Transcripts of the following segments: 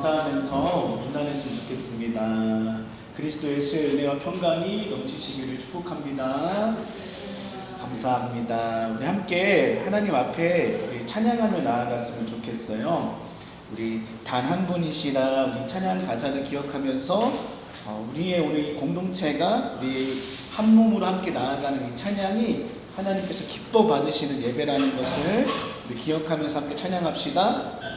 감사하면서 문안했으면 좋겠습니다. 그리스도 예수의 은혜와 평강이 넘치시기를 축복합니다. 감사합니다. 우리 함께 하나님 앞에 우리 찬양하며 나아갔으면 좋겠어요. 우리 단 한 분이시라 우리 찬양 가사를 기억하면서 우리의 오늘 이 공동체가 우리 한 몸으로 함께 나아가는 이 찬양이 하나님께서 기뻐 받으시는 예배라는 것을 우리 기억하면서 함께 찬양합시다.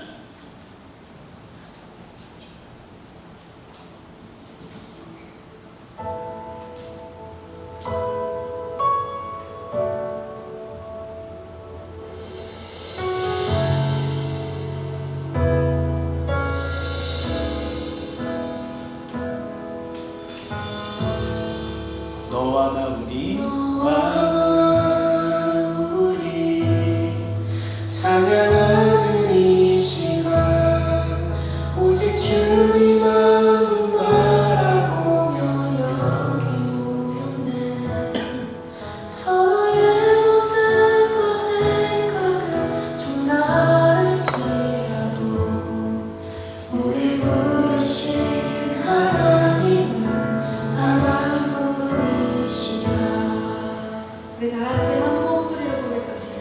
너와 나 우리 찬양하는 이 시간 오직 주님 한 분 바라보며 여기 모였네. 서로의 모습과 생각은 좀 다를지라도 우릴 부르신 하나님은 단 한 분이시다. 우리 다 같이 한 목소리로 고백합시다.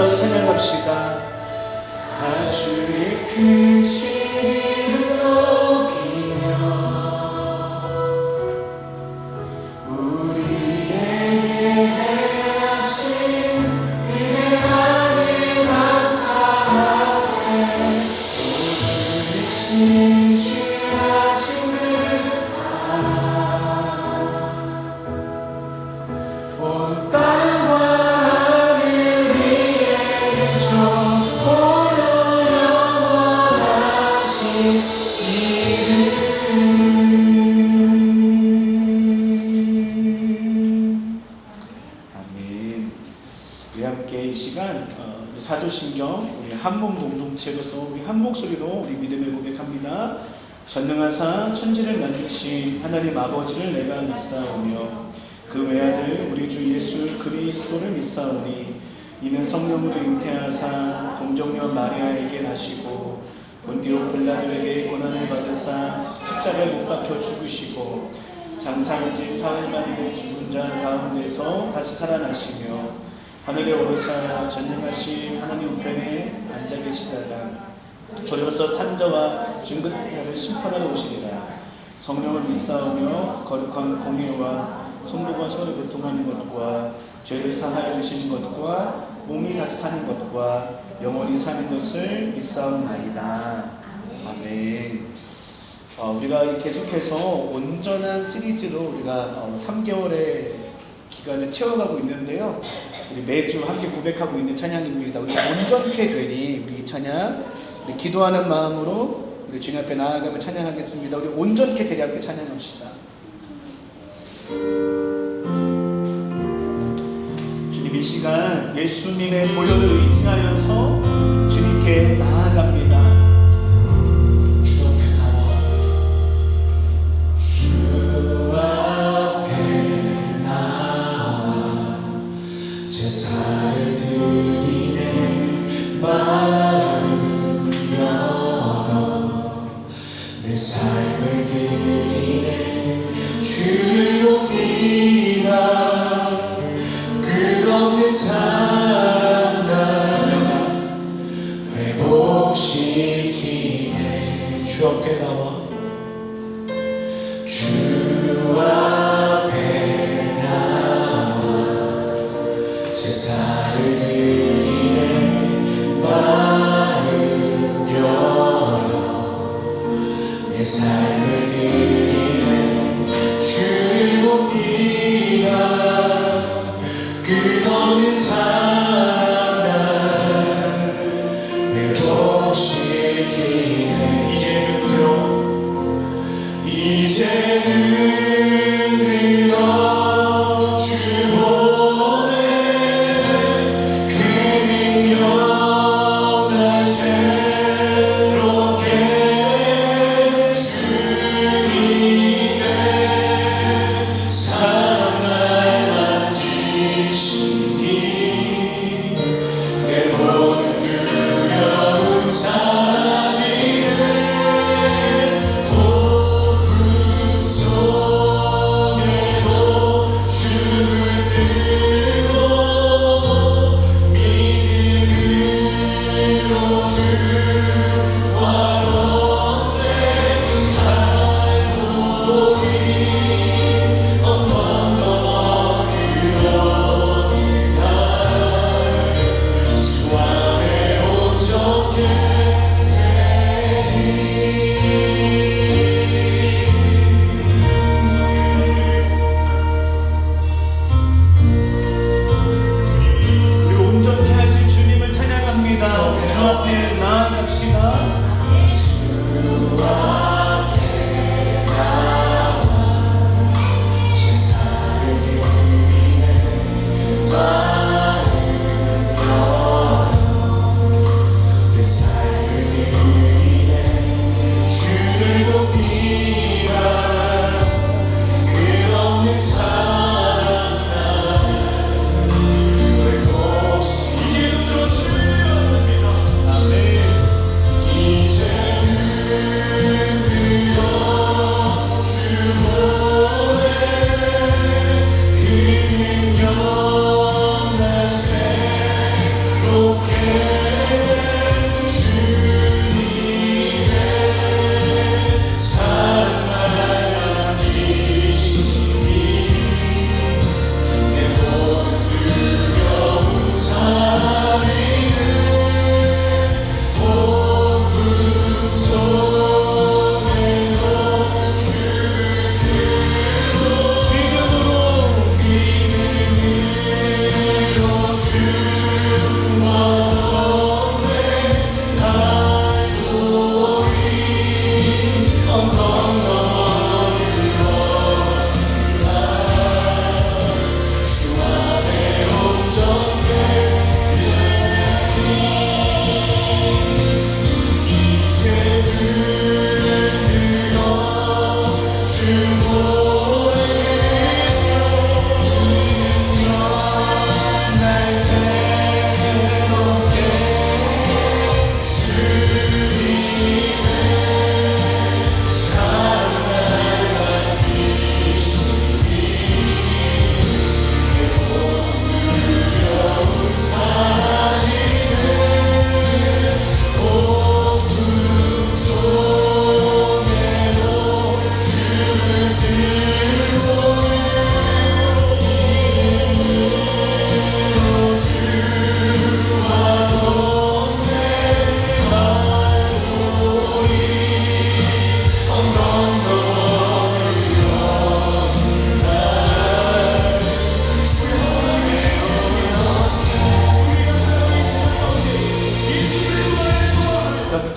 일어서 찬양합시다. 주의 크신 이름 높이며 우리에게 행하신 은혜만을 감사하세. 오늘 신실하신 그 사랑 온 땅과 하늘 위에 비춰 홀로 영원하신 이름. 아멘. 우리 함께 이 시간 우리 사도신경 우리 한몸 공동체로서 우리 한 목소리로 우리 믿음을 고백합니다. 전능하사 천지를 만드신 하나님 아버지를 내가 믿사오며 그 외아들 우리 주 예수 그리스도를 믿사오니 이는 성령으로 잉태하사 동정녀 마리아에게 나시고 본디오 빌라도에게 고난을 받으사 십자가에 못 박혀 죽으시고 장사일지 사흘 만에 죽은 자 가운데서 다시 살아나시며 하늘에 오르사 전능하신 하나님 우편에 앉아 계시다가 저리로서 산자와 중근자를 심판하러 오시리라. 성령을 믿사오며 거룩한 공의와 성도가 서로 교통하는 것과 죄를 사하여 주시는 것과 몸이 다시 사는 것과 영원히 사는 것을 믿사옵나이다. 아멘. 우리가 계속해서 온전한 시리즈로 우리가 3개월의 기간을 채워가고 있는데요. 우리 매주 함께 고백하고 있는 찬양입니다. 우리 온전케 되리 우리 찬양, 우리 기도하는 마음으로 우리 주님 앞에 나아가며 찬양하겠습니다. 우리 온전케 되리 함께 찬양합시다. 주님 이 시간 예수님의 보혈을 의지하여서 주님께 나아갑니다. 주 앞에 나와 주 앞에 나와 제사를 드리네. 마음 열어 내 삶을 드리네. 주를 봅니다. 끝없는 사랑 날 회복시키네. 이제는 들어 주 보내. 그 능력 날 새롭게 주님의 사랑 날 만지시니 내 모든 두려움 사라지네. 아멘.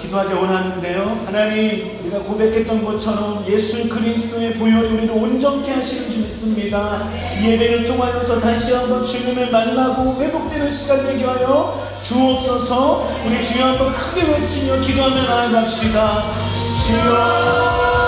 기도하기 원하는데요. 하나님, 우리가 고백했던 것처럼 예수 그리스도의 보혈이 우리를 온전케 하시는 줄 믿습니다. 이 예배를 통하여서 다시 한번 주님을 만나고 회복되는 시간 되게 하여 주옵소서. 우리 주여 한번 크게 외치며 기도하며 나아갑시다. 주여.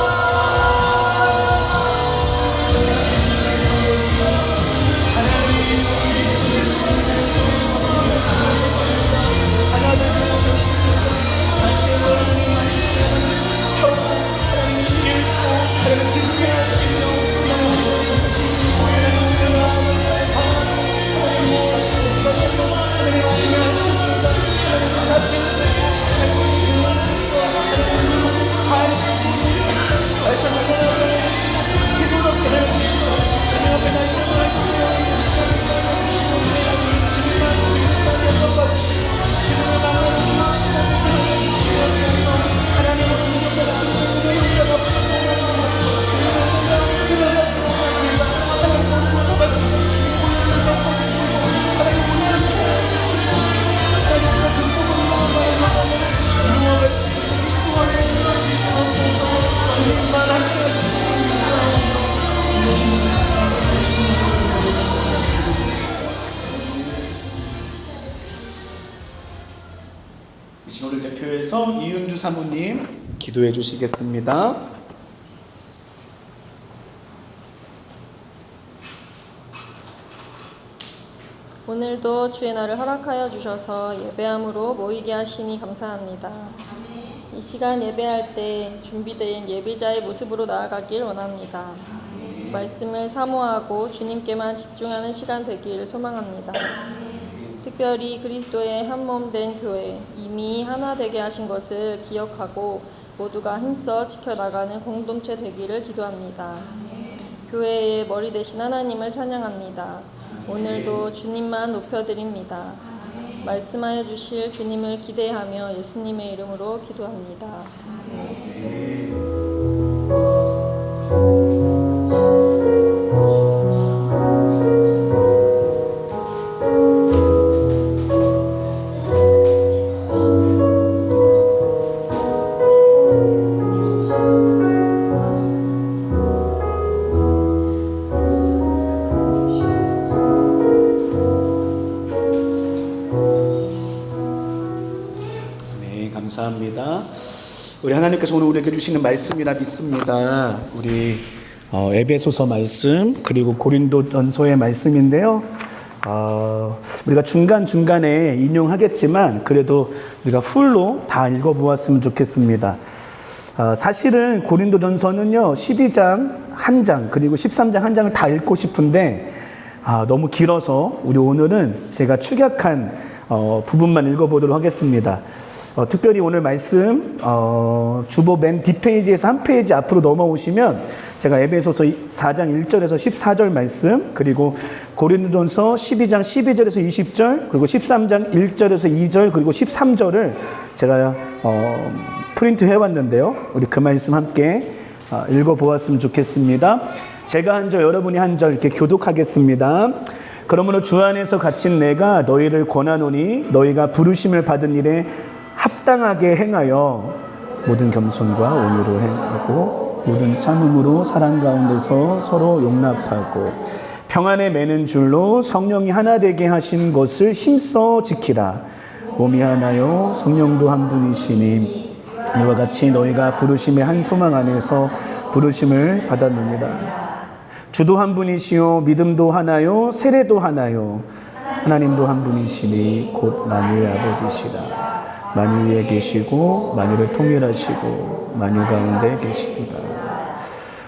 미신호를 대표해서 이은주 사모님 기도해 주시겠습니다. 오늘도 주의 날을 허락하여 주셔서 예배함으로 모이게 하시니 감사합니다. 이 시간 예배할 때 준비된 예배자의 모습으로 나아가길 원합니다. 말씀을 사모하고 주님께만 집중하는 시간 되기를 소망합니다. 특별히 그리스도의 한몸 된 교회, 이미 하나 되게 하신 것을 기억하고 모두가 힘써 지켜나가는 공동체 되기를 기도합니다. 교회의 머리 되신 하나님을 찬양합니다. 오늘도 주님만 높여드립니다. 말씀하여 주실 주님을 기대하며 예수님의 이름으로 기도합니다. 감사합니다. 우리 하나님께서 오늘 우리에게 주시는 말씀이라 믿습니다. 우리 에베소서 말씀 그리고 고린도전서의 말씀인데요. 우리가 중간중간에 인용하겠지만 그래도 우리가 풀로 다 읽어보았으면 좋겠습니다. 사실은 고린도전서는요 12장 1장 그리고 13장 1장을 다 읽고 싶은데 너무 길어서 우리 오늘은 제가 축약한 부분만 읽어보도록 하겠습니다. 특별히 오늘 말씀 주보 맨 뒷페이지에서 한 페이지 앞으로 넘어오시면 제가 에베소서 4장 1절에서 14절 말씀 그리고 고린도전서 12장 12절에서 20절 그리고 13장 1절에서 2절 그리고 13절을 제가 프린트 해왔는데요. 우리 그 말씀 함께 읽어보았으면 좋겠습니다. 제가 한 절 여러분이 한 절 이렇게 교독하겠습니다. 그러므로 주 안에서 갇힌 내가 너희를 권하노니 너희가 부르심을 받은 일에 합당하게 행하여 모든 겸손과 온유로 행하고 모든 참음으로 사랑 가운데서 서로 용납하고 평안에 매는 줄로 성령이 하나 되게 하신 것을 힘써 지키라. 몸이 하나요 성령도 한 분이시니 이와 같이 너희가 부르심의 한 소망 안에서 부르심을 받았느니라. 주도 한 분이시요 믿음도 하나요 세례도 하나요 하나님도 한 분이시니 곧 만유의 아버지시라. 만유 위에 계시고 만유를 통일하시고 만유 가운데 계시리라.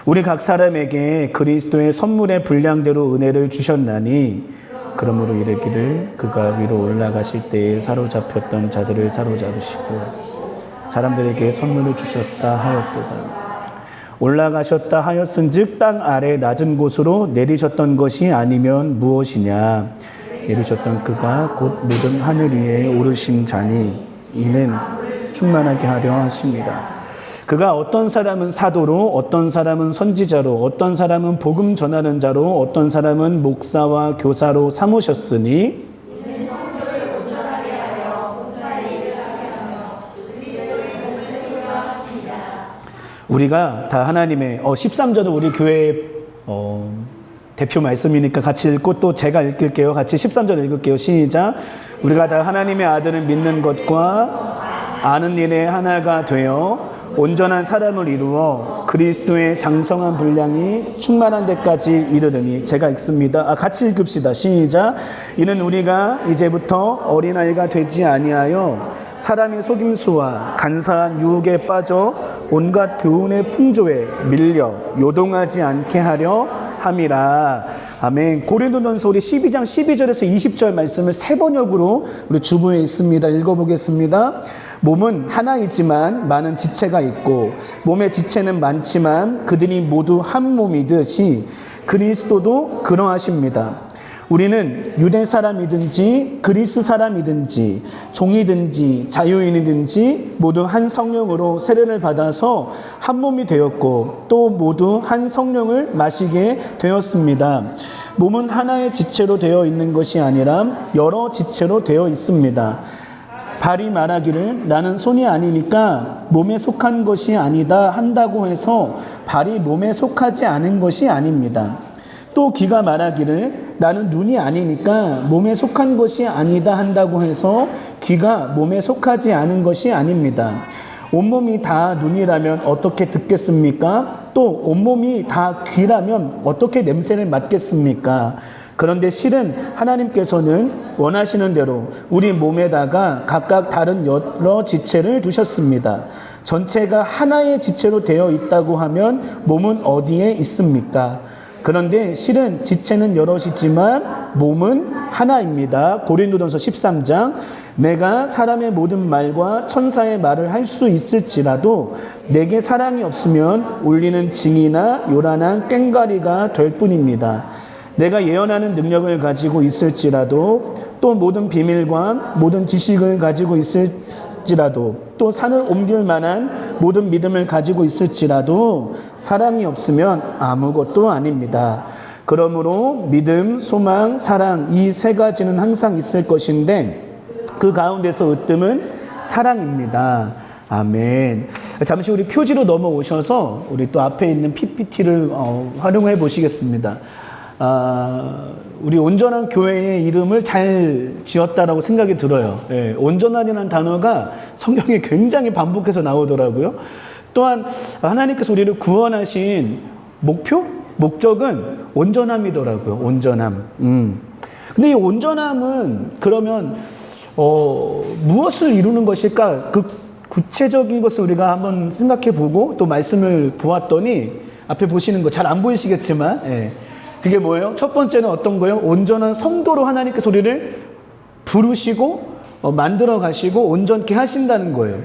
우리 각 사람에게 그리스도의 선물의 분량대로 은혜를 주셨나니 그러므로 이르기를 그가 위로 올라가실 때에 사로잡혔던 자들을 사로잡으시고 사람들에게 선물을 주셨다 하였도다. 올라가셨다 하였은즉 땅 아래 낮은 곳으로 내리셨던 것이 아니면 무엇이냐. 내리셨던 그가 곧 모든 하늘 위에 오르신 자니 이는 충만하게 하려 하십니다. 그가 어떤 사람은 사도로 어떤 사람은 선지자로 어떤 사람은 복음 전하는 자로 어떤 사람은 목사와 교사로 삼으셨으니 우리가 다 하나님의 13절은 우리 교회 대표 말씀이니까 같이 읽고 또 제가 읽을게요. 같이 13절 읽을게요. 시작. 우리가 다 하나님의 아들을 믿는 것과 아는 일에 하나가 되어 온전한 사람을 이루어 그리스도의 장성한 분량이 충만한 데까지 이르르니. 제가 읽습니다. 같이 읽읍시다. 시작. 이는 우리가 이제부터 어린아이가 되지 아니하여 사람의 속임수와 간사한 유혹에 빠져 온갖 교훈의 풍조에 밀려 요동하지 않게 하려 함이라. 아멘. 고린도전서 우리 12장 12절에서 20절 말씀을 세 번역으로 우리 주부에 있습니다. 읽어보겠습니다. 몸은 하나이지만 많은 지체가 있고 몸의 지체는 많지만 그들이 모두 한 몸이듯이 그리스도도 그러하십니다. 우리는 유대 사람이든지 그리스 사람이든지 종이든지 자유인이든지 모두 한 성령으로 세례를 받아서 한 몸이 되었고 또 모두 한 성령을 마시게 되었습니다. 몸은 하나의 지체로 되어 있는 것이 아니라 여러 지체로 되어 있습니다. 발이 말하기를 나는 손이 아니니까 몸에 속한 것이 아니다 한다고 해서 발이 몸에 속하지 않은 것이 아닙니다. 또 귀가 말하기를 나는 눈이 아니니까 몸에 속한 것이 아니다 한다고 해서 귀가 몸에 속하지 않은 것이 아닙니다. 온몸이 다 눈이라면 어떻게 듣겠습니까? 또 온몸이 다 귀라면 어떻게 냄새를 맡겠습니까? 그런데 실은 하나님께서는 원하시는 대로 우리 몸에다가 각각 다른 여러 지체를 두셨습니다. 전체가 하나의 지체로 되어 있다고 하면 몸은 어디에 있습니까? 그런데 실은 지체는 여럿이지만 몸은 하나입니다. 고린도전서 13장. 내가 사람의 모든 말과 천사의 말을 할 수 있을지라도 내게 사랑이 없으면 울리는 징이나 요란한 꽹과리가 될 뿐입니다. 내가 예언하는 능력을 가지고 있을지라도 또 모든 비밀과 모든 지식을 가지고 있을지라도 또 산을 옮길 만한 모든 믿음을 가지고 있을지라도 사랑이 없으면 아무것도 아닙니다. 그러므로 믿음, 소망, 사랑 이 세 가지는 항상 있을 것인데 그 가운데서 으뜸은 사랑입니다. 아멘. 잠시 우리 표지로 넘어오셔서 우리 또 앞에 있는 PPT를 활용해 보시겠습니다. 우리 온전한 교회의 이름을 잘 지었다라고 생각이 들어요. 예, 온전한이라는 단어가 성경에 굉장히 반복해서 나오더라고요. 또한 하나님께서 우리를 구원하신 목적은 온전함이더라고요. 온전함. 근데 이 온전함은 그러면 무엇을 이루는 것일까? 그 구체적인 것을 우리가 한번 생각해 보고 또 말씀을 보았더니 앞에 보시는 거 잘 안 보이시겠지만 그게 뭐예요? 첫 번째는 어떤 거예요? 온전한 성도로 하나님께서 우리를 부르시고 만들어 가시고 온전케 하신다는 거예요.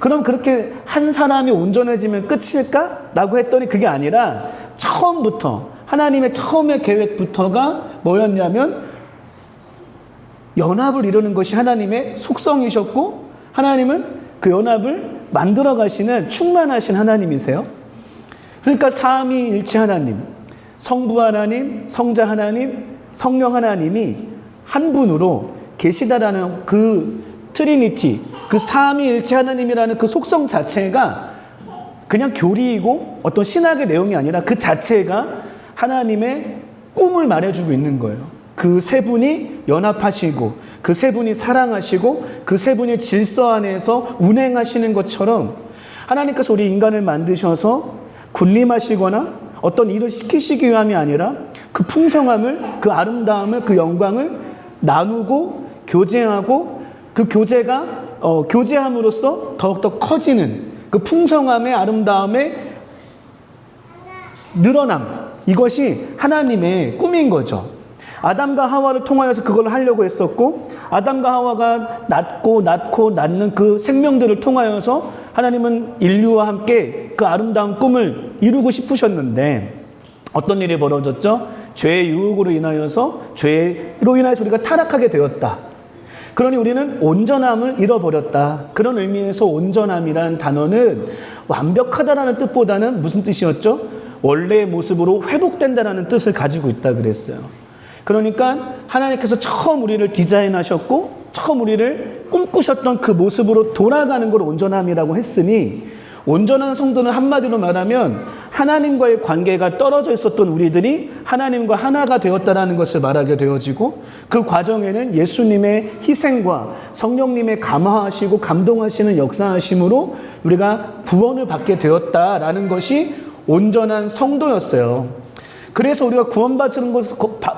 그럼 그렇게 한 사람이 온전해지면 끝일까? 라고 했더니 그게 아니라 처음부터 하나님의 처음의 계획부터가 뭐였냐면 연합을 이루는 것이 하나님의 속성이셨고 하나님은 그 연합을 만들어 가시는 충만하신 하나님이세요. 그러니까 삼위일체 하나님, 성부 하나님, 성자 하나님, 성령 하나님이 한 분으로 계시다라는 그 트리니티, 그 삼위일체 하나님이라는 그 속성 자체가 그냥 교리이고 어떤 신학의 내용이 아니라 그 자체가 하나님의 꿈을 말해주고 있는 거예요. 그 세 분이 연합하시고 그 세 분이 사랑하시고 그 세 분이 질서 안에서 운행하시는 것처럼 하나님께서 우리 인간을 만드셔서 군림하시거나 어떤 일을 시키시기 위함이 아니라 그 풍성함을, 그 아름다움을, 그 영광을 나누고 교제하고 그 교제가 교제함으로써 더욱더 커지는 그 풍성함의 아름다움의 늘어남, 이것이 하나님의 꿈인 거죠. 아담과 하와를 통하여서 그걸 하려고 했었고 아담과 하와가 낳는 그 생명들을 통하여서 하나님은 인류와 함께 그 아름다운 꿈을 이루고 싶으셨는데 어떤 일이 벌어졌죠? 죄의 유혹으로 인하여서 죄로 인해서 우리가 타락하게 되었다. 그러니 우리는 온전함을 잃어버렸다. 그런 의미에서 온전함이라는 단어는 완벽하다라는 뜻보다는 무슨 뜻이었죠? 원래의 모습으로 회복된다라는 뜻을 가지고 있다 그랬어요. 그러니까 하나님께서 처음 우리를 디자인하셨고 처음 우리를 꿈꾸셨던 그 모습으로 돌아가는 걸 온전함이라고 했으니 온전한 성도는 한마디로 말하면 하나님과의 관계가 떨어져 있었던 우리들이 하나님과 하나가 되었다라는 것을 말하게 되어지고, 그 과정에는 예수님의 희생과 성령님의 감화하시고 감동하시는 역사하심으로 우리가 구원을 받게 되었다라는 것이 온전한 성도였어요. 그래서 우리가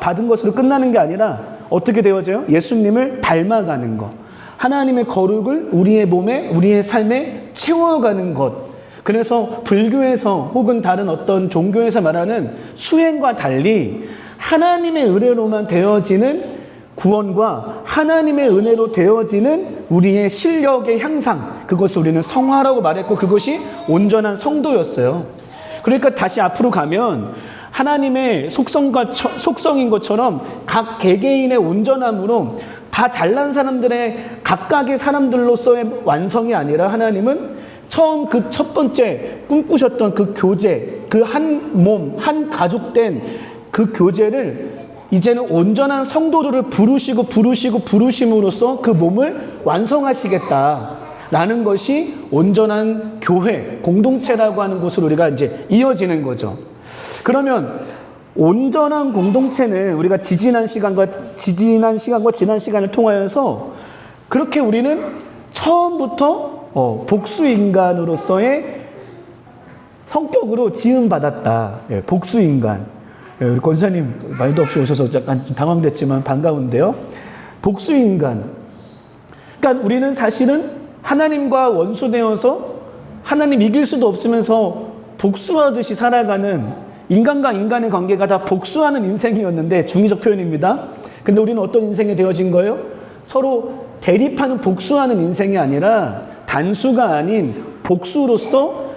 받은 것으로 끝나는 게 아니라 어떻게 되어져요? 예수님을 닮아가는 것. 하나님의 거룩을 우리의 몸에, 우리의 삶에 채워가는 것. 그래서 불교에서 혹은 다른 어떤 종교에서 말하는 수행과 달리 하나님의 은혜로만 되어지는 구원과 하나님의 은혜로 되어지는 우리의 실력의 향상, 그것을 우리는 성화라고 말했고, 그것이 온전한 성도였어요. 그러니까 다시 앞으로 가면 하나님의 속성인 것처럼 각 개개인의 온전함으로 다 잘난 사람들의 각각의 사람들로서의 완성이 아니라, 하나님은 처음 그 첫 번째 꿈꾸셨던 그 교제, 그 한 몸, 한 가족된 그 교제를 이제는 온전한 성도들을 부르심으로써 그 몸을 완성하시겠다라는 것이 온전한 교회, 공동체라고 하는 곳으로 우리가 이제 이어지는 거죠. 그러면 온전한 공동체는 우리가 지난 시간과 지난 시간을 통하여서 그렇게 우리는 처음부터 복수인간으로서의 성격으로 지음받았다. 복수인간. 우리 권사님 말도 없이 오셔서 약간 좀 당황됐지만 반가운데요. 복수인간. 그러니까 우리는 사실은 하나님과 원수되어서 하나님 이길 수도 없으면서 복수하듯이 살아가는, 인간과 인간의 관계가 다 복수하는 인생이었는데, 중의적 표현입니다. 근데 우리는 어떤 인생이 되어진 거예요? 서로 대립하는, 복수하는 인생이 아니라 단수가 아닌 복수로서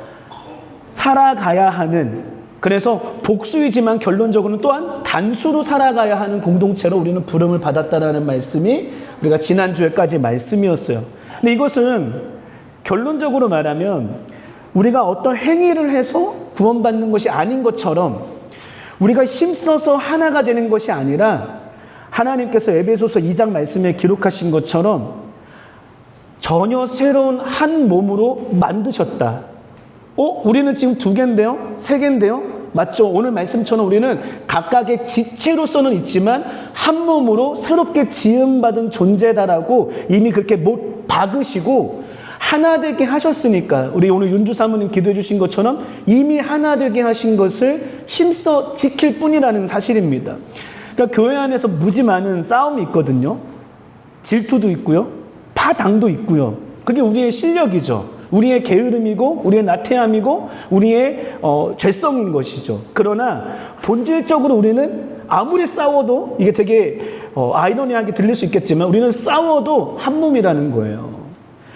살아가야 하는, 그래서 복수이지만 결론적으로는 또한 단수로 살아가야 하는 공동체로 우리는 부름을 받았다라는 말씀이 우리가 지난주에까지 말씀이었어요. 근데 이것은 결론적으로 말하면 우리가 어떤 행위를 해서 구원받는 것이 아닌 것처럼, 우리가 힘써서 하나가 되는 것이 아니라 하나님께서 에베소서 2장 말씀에 기록하신 것처럼 전혀 새로운 한 몸으로 만드셨다. 우리는 지금 2개인데요? 3개인데요? 맞죠? 오늘 말씀처럼 우리는 각각의 지체로서는 있지만 한 몸으로 새롭게 지음받은 존재다라고 이미 그렇게 못 박으시고 하나 되게 하셨으니까, 우리 오늘 윤주 사모님 기도해 주신 것처럼 이미 하나 되게 하신 것을 힘써 지킬 뿐이라는 사실입니다. 그러니까 교회 안에서 무지 많은 싸움이 있거든요. 질투도 있고요. 파당도 있고요. 그게 우리의 실력이죠. 우리의 게으름이고 우리의 나태함이고 우리의 죄성인 것이죠. 그러나 본질적으로 우리는 아무리 싸워도, 이게 되게 아이러니하게 들릴 수 있겠지만, 우리는 싸워도 한 몸이라는 거예요.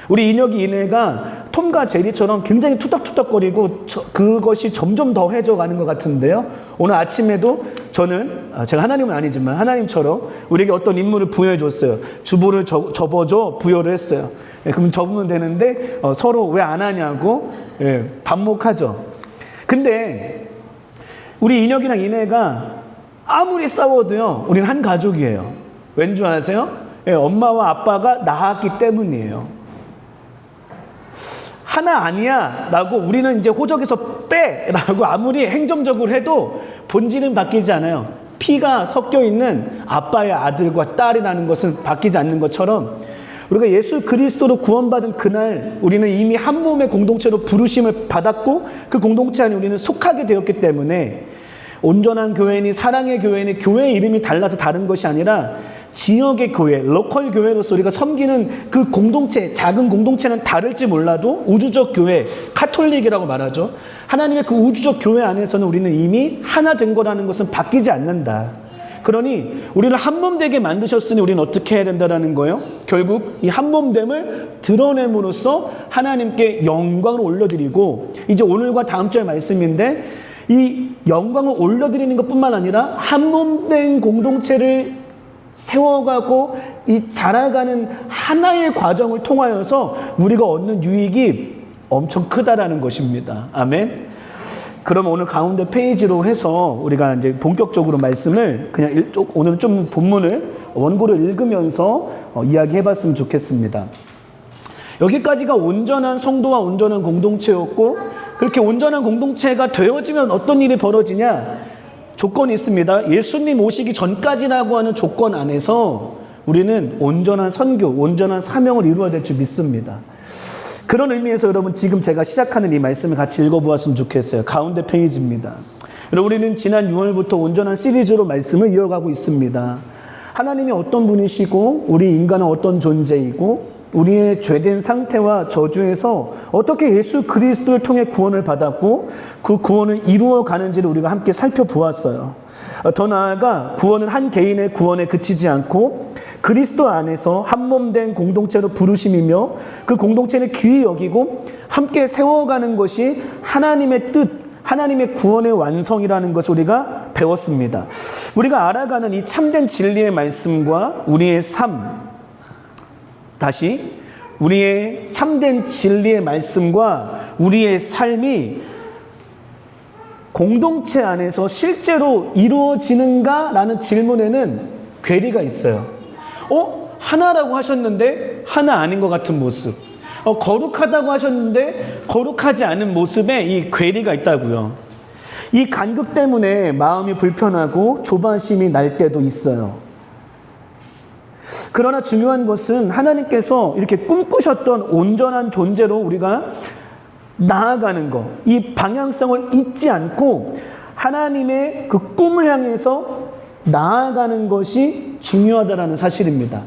우리 인혁이 이내가 톰과 제리처럼 굉장히 투닥투닥거리고 그것이 점점 더해져 가는 것 같은데요. 오늘 아침에도 저는, 제가 하나님은 아니지만 하나님처럼 우리에게 어떤 임무를 부여해 줬어요. 주보를 접어줘 부여를 했어요. 그럼 접으면 되는데 서로 왜 안 하냐고 반목하죠. 근데 우리 인혁이랑 이내가 아무리 싸워도요, 우리는 한 가족이에요. 왠 줄 아세요? 엄마와 아빠가 낳았기 때문이에요. 하나 아니야 라고 우리는 이제 호적에서 빼 라고 아무리 행정적으로 해도 본질은 바뀌지 않아요. 피가 섞여 있는 아빠의 아들과 딸이라는 것은 바뀌지 않는 것처럼, 우리가 예수 그리스도로 구원받은 그날 우리는 이미 한 몸의 공동체로 부르심을 받았고, 그 공동체 안에 우리는 속하게 되었기 때문에 온전한 교회니 사랑의 교회니 교회의 이름이 달라서 다른 것이 아니라 지역의 교회, 로컬 교회로서 우리가 섬기는 그 공동체, 작은 공동체는 다를지 몰라도 우주적 교회, 카톨릭이라고 말하죠. 하나님의 그 우주적 교회 안에서는 우리는 이미 하나 된 거라는 것은 바뀌지 않는다. 그러니 우리를 한 몸 되게 만드셨으니 우리는 어떻게 해야 된다는 거예요? 결국 이 한 몸됨을 드러냄으로써 하나님께 영광을 올려드리고, 이제 오늘과 다음 주의 말씀인데, 이 영광을 올려드리는 것뿐만 아니라 한 몸된 공동체를 세워가고 이 자라가는 하나의 과정을 통하여서 우리가 얻는 유익이 엄청 크다라는 것입니다. 아멘. 그러면 오늘 가운데 페이지로 해서 우리가 이제 본격적으로 말씀을 그냥 오늘 좀 본문을 원고를 읽으면서 이야기해봤으면 좋겠습니다. 여기까지가 온전한 성도와 온전한 공동체였고, 그렇게 온전한 공동체가 되어지면 어떤 일이 벌어지냐? 조건이 있습니다. 예수님 오시기 전까지라고 하는 조건 안에서 우리는 온전한 선교, 온전한 사명을 이루어야 될 줄 믿습니다. 그런 의미에서 여러분, 지금 제가 시작하는 이 말씀을 같이 읽어보았으면 좋겠어요. 가운데 페이지입니다. 여러분, 우리는 지난 6월부터 온전한 시리즈로 말씀을 이어가고 있습니다. 하나님이 어떤 분이시고 우리 인간은 어떤 존재이고 우리의 죄된 상태와 저주에서 어떻게 예수 그리스도를 통해 구원을 받았고 그 구원을 이루어가는지를 우리가 함께 살펴보았어요. 더 나아가 구원은 한 개인의 구원에 그치지 않고 그리스도 안에서 한 몸 된 공동체로 부르심이며 그 공동체를 귀히 여기고 함께 세워가는 것이 하나님의 뜻, 하나님의 구원의 완성이라는 것을 우리가 배웠습니다. 우리가 알아가는 이 참된 진리의 말씀과 우리의 삶, 다시 우리의 참된 진리의 말씀과 우리의 삶이 공동체 안에서 실제로 이루어지는가라는 질문에는 괴리가 있어요. 하나라고 하셨는데 하나 아닌 것 같은 모습. 거룩하다고 하셨는데 거룩하지 않은 모습에 이 괴리가 있다고요. 이 간극 때문에 마음이 불편하고 조바심이 날 때도 있어요. 그러나 중요한 것은 하나님께서 이렇게 꿈꾸셨던 온전한 존재로 우리가 나아가는 것, 이 방향성을 잊지 않고 하나님의 그 꿈을 향해서 나아가는 것이 중요하다는 사실입니다.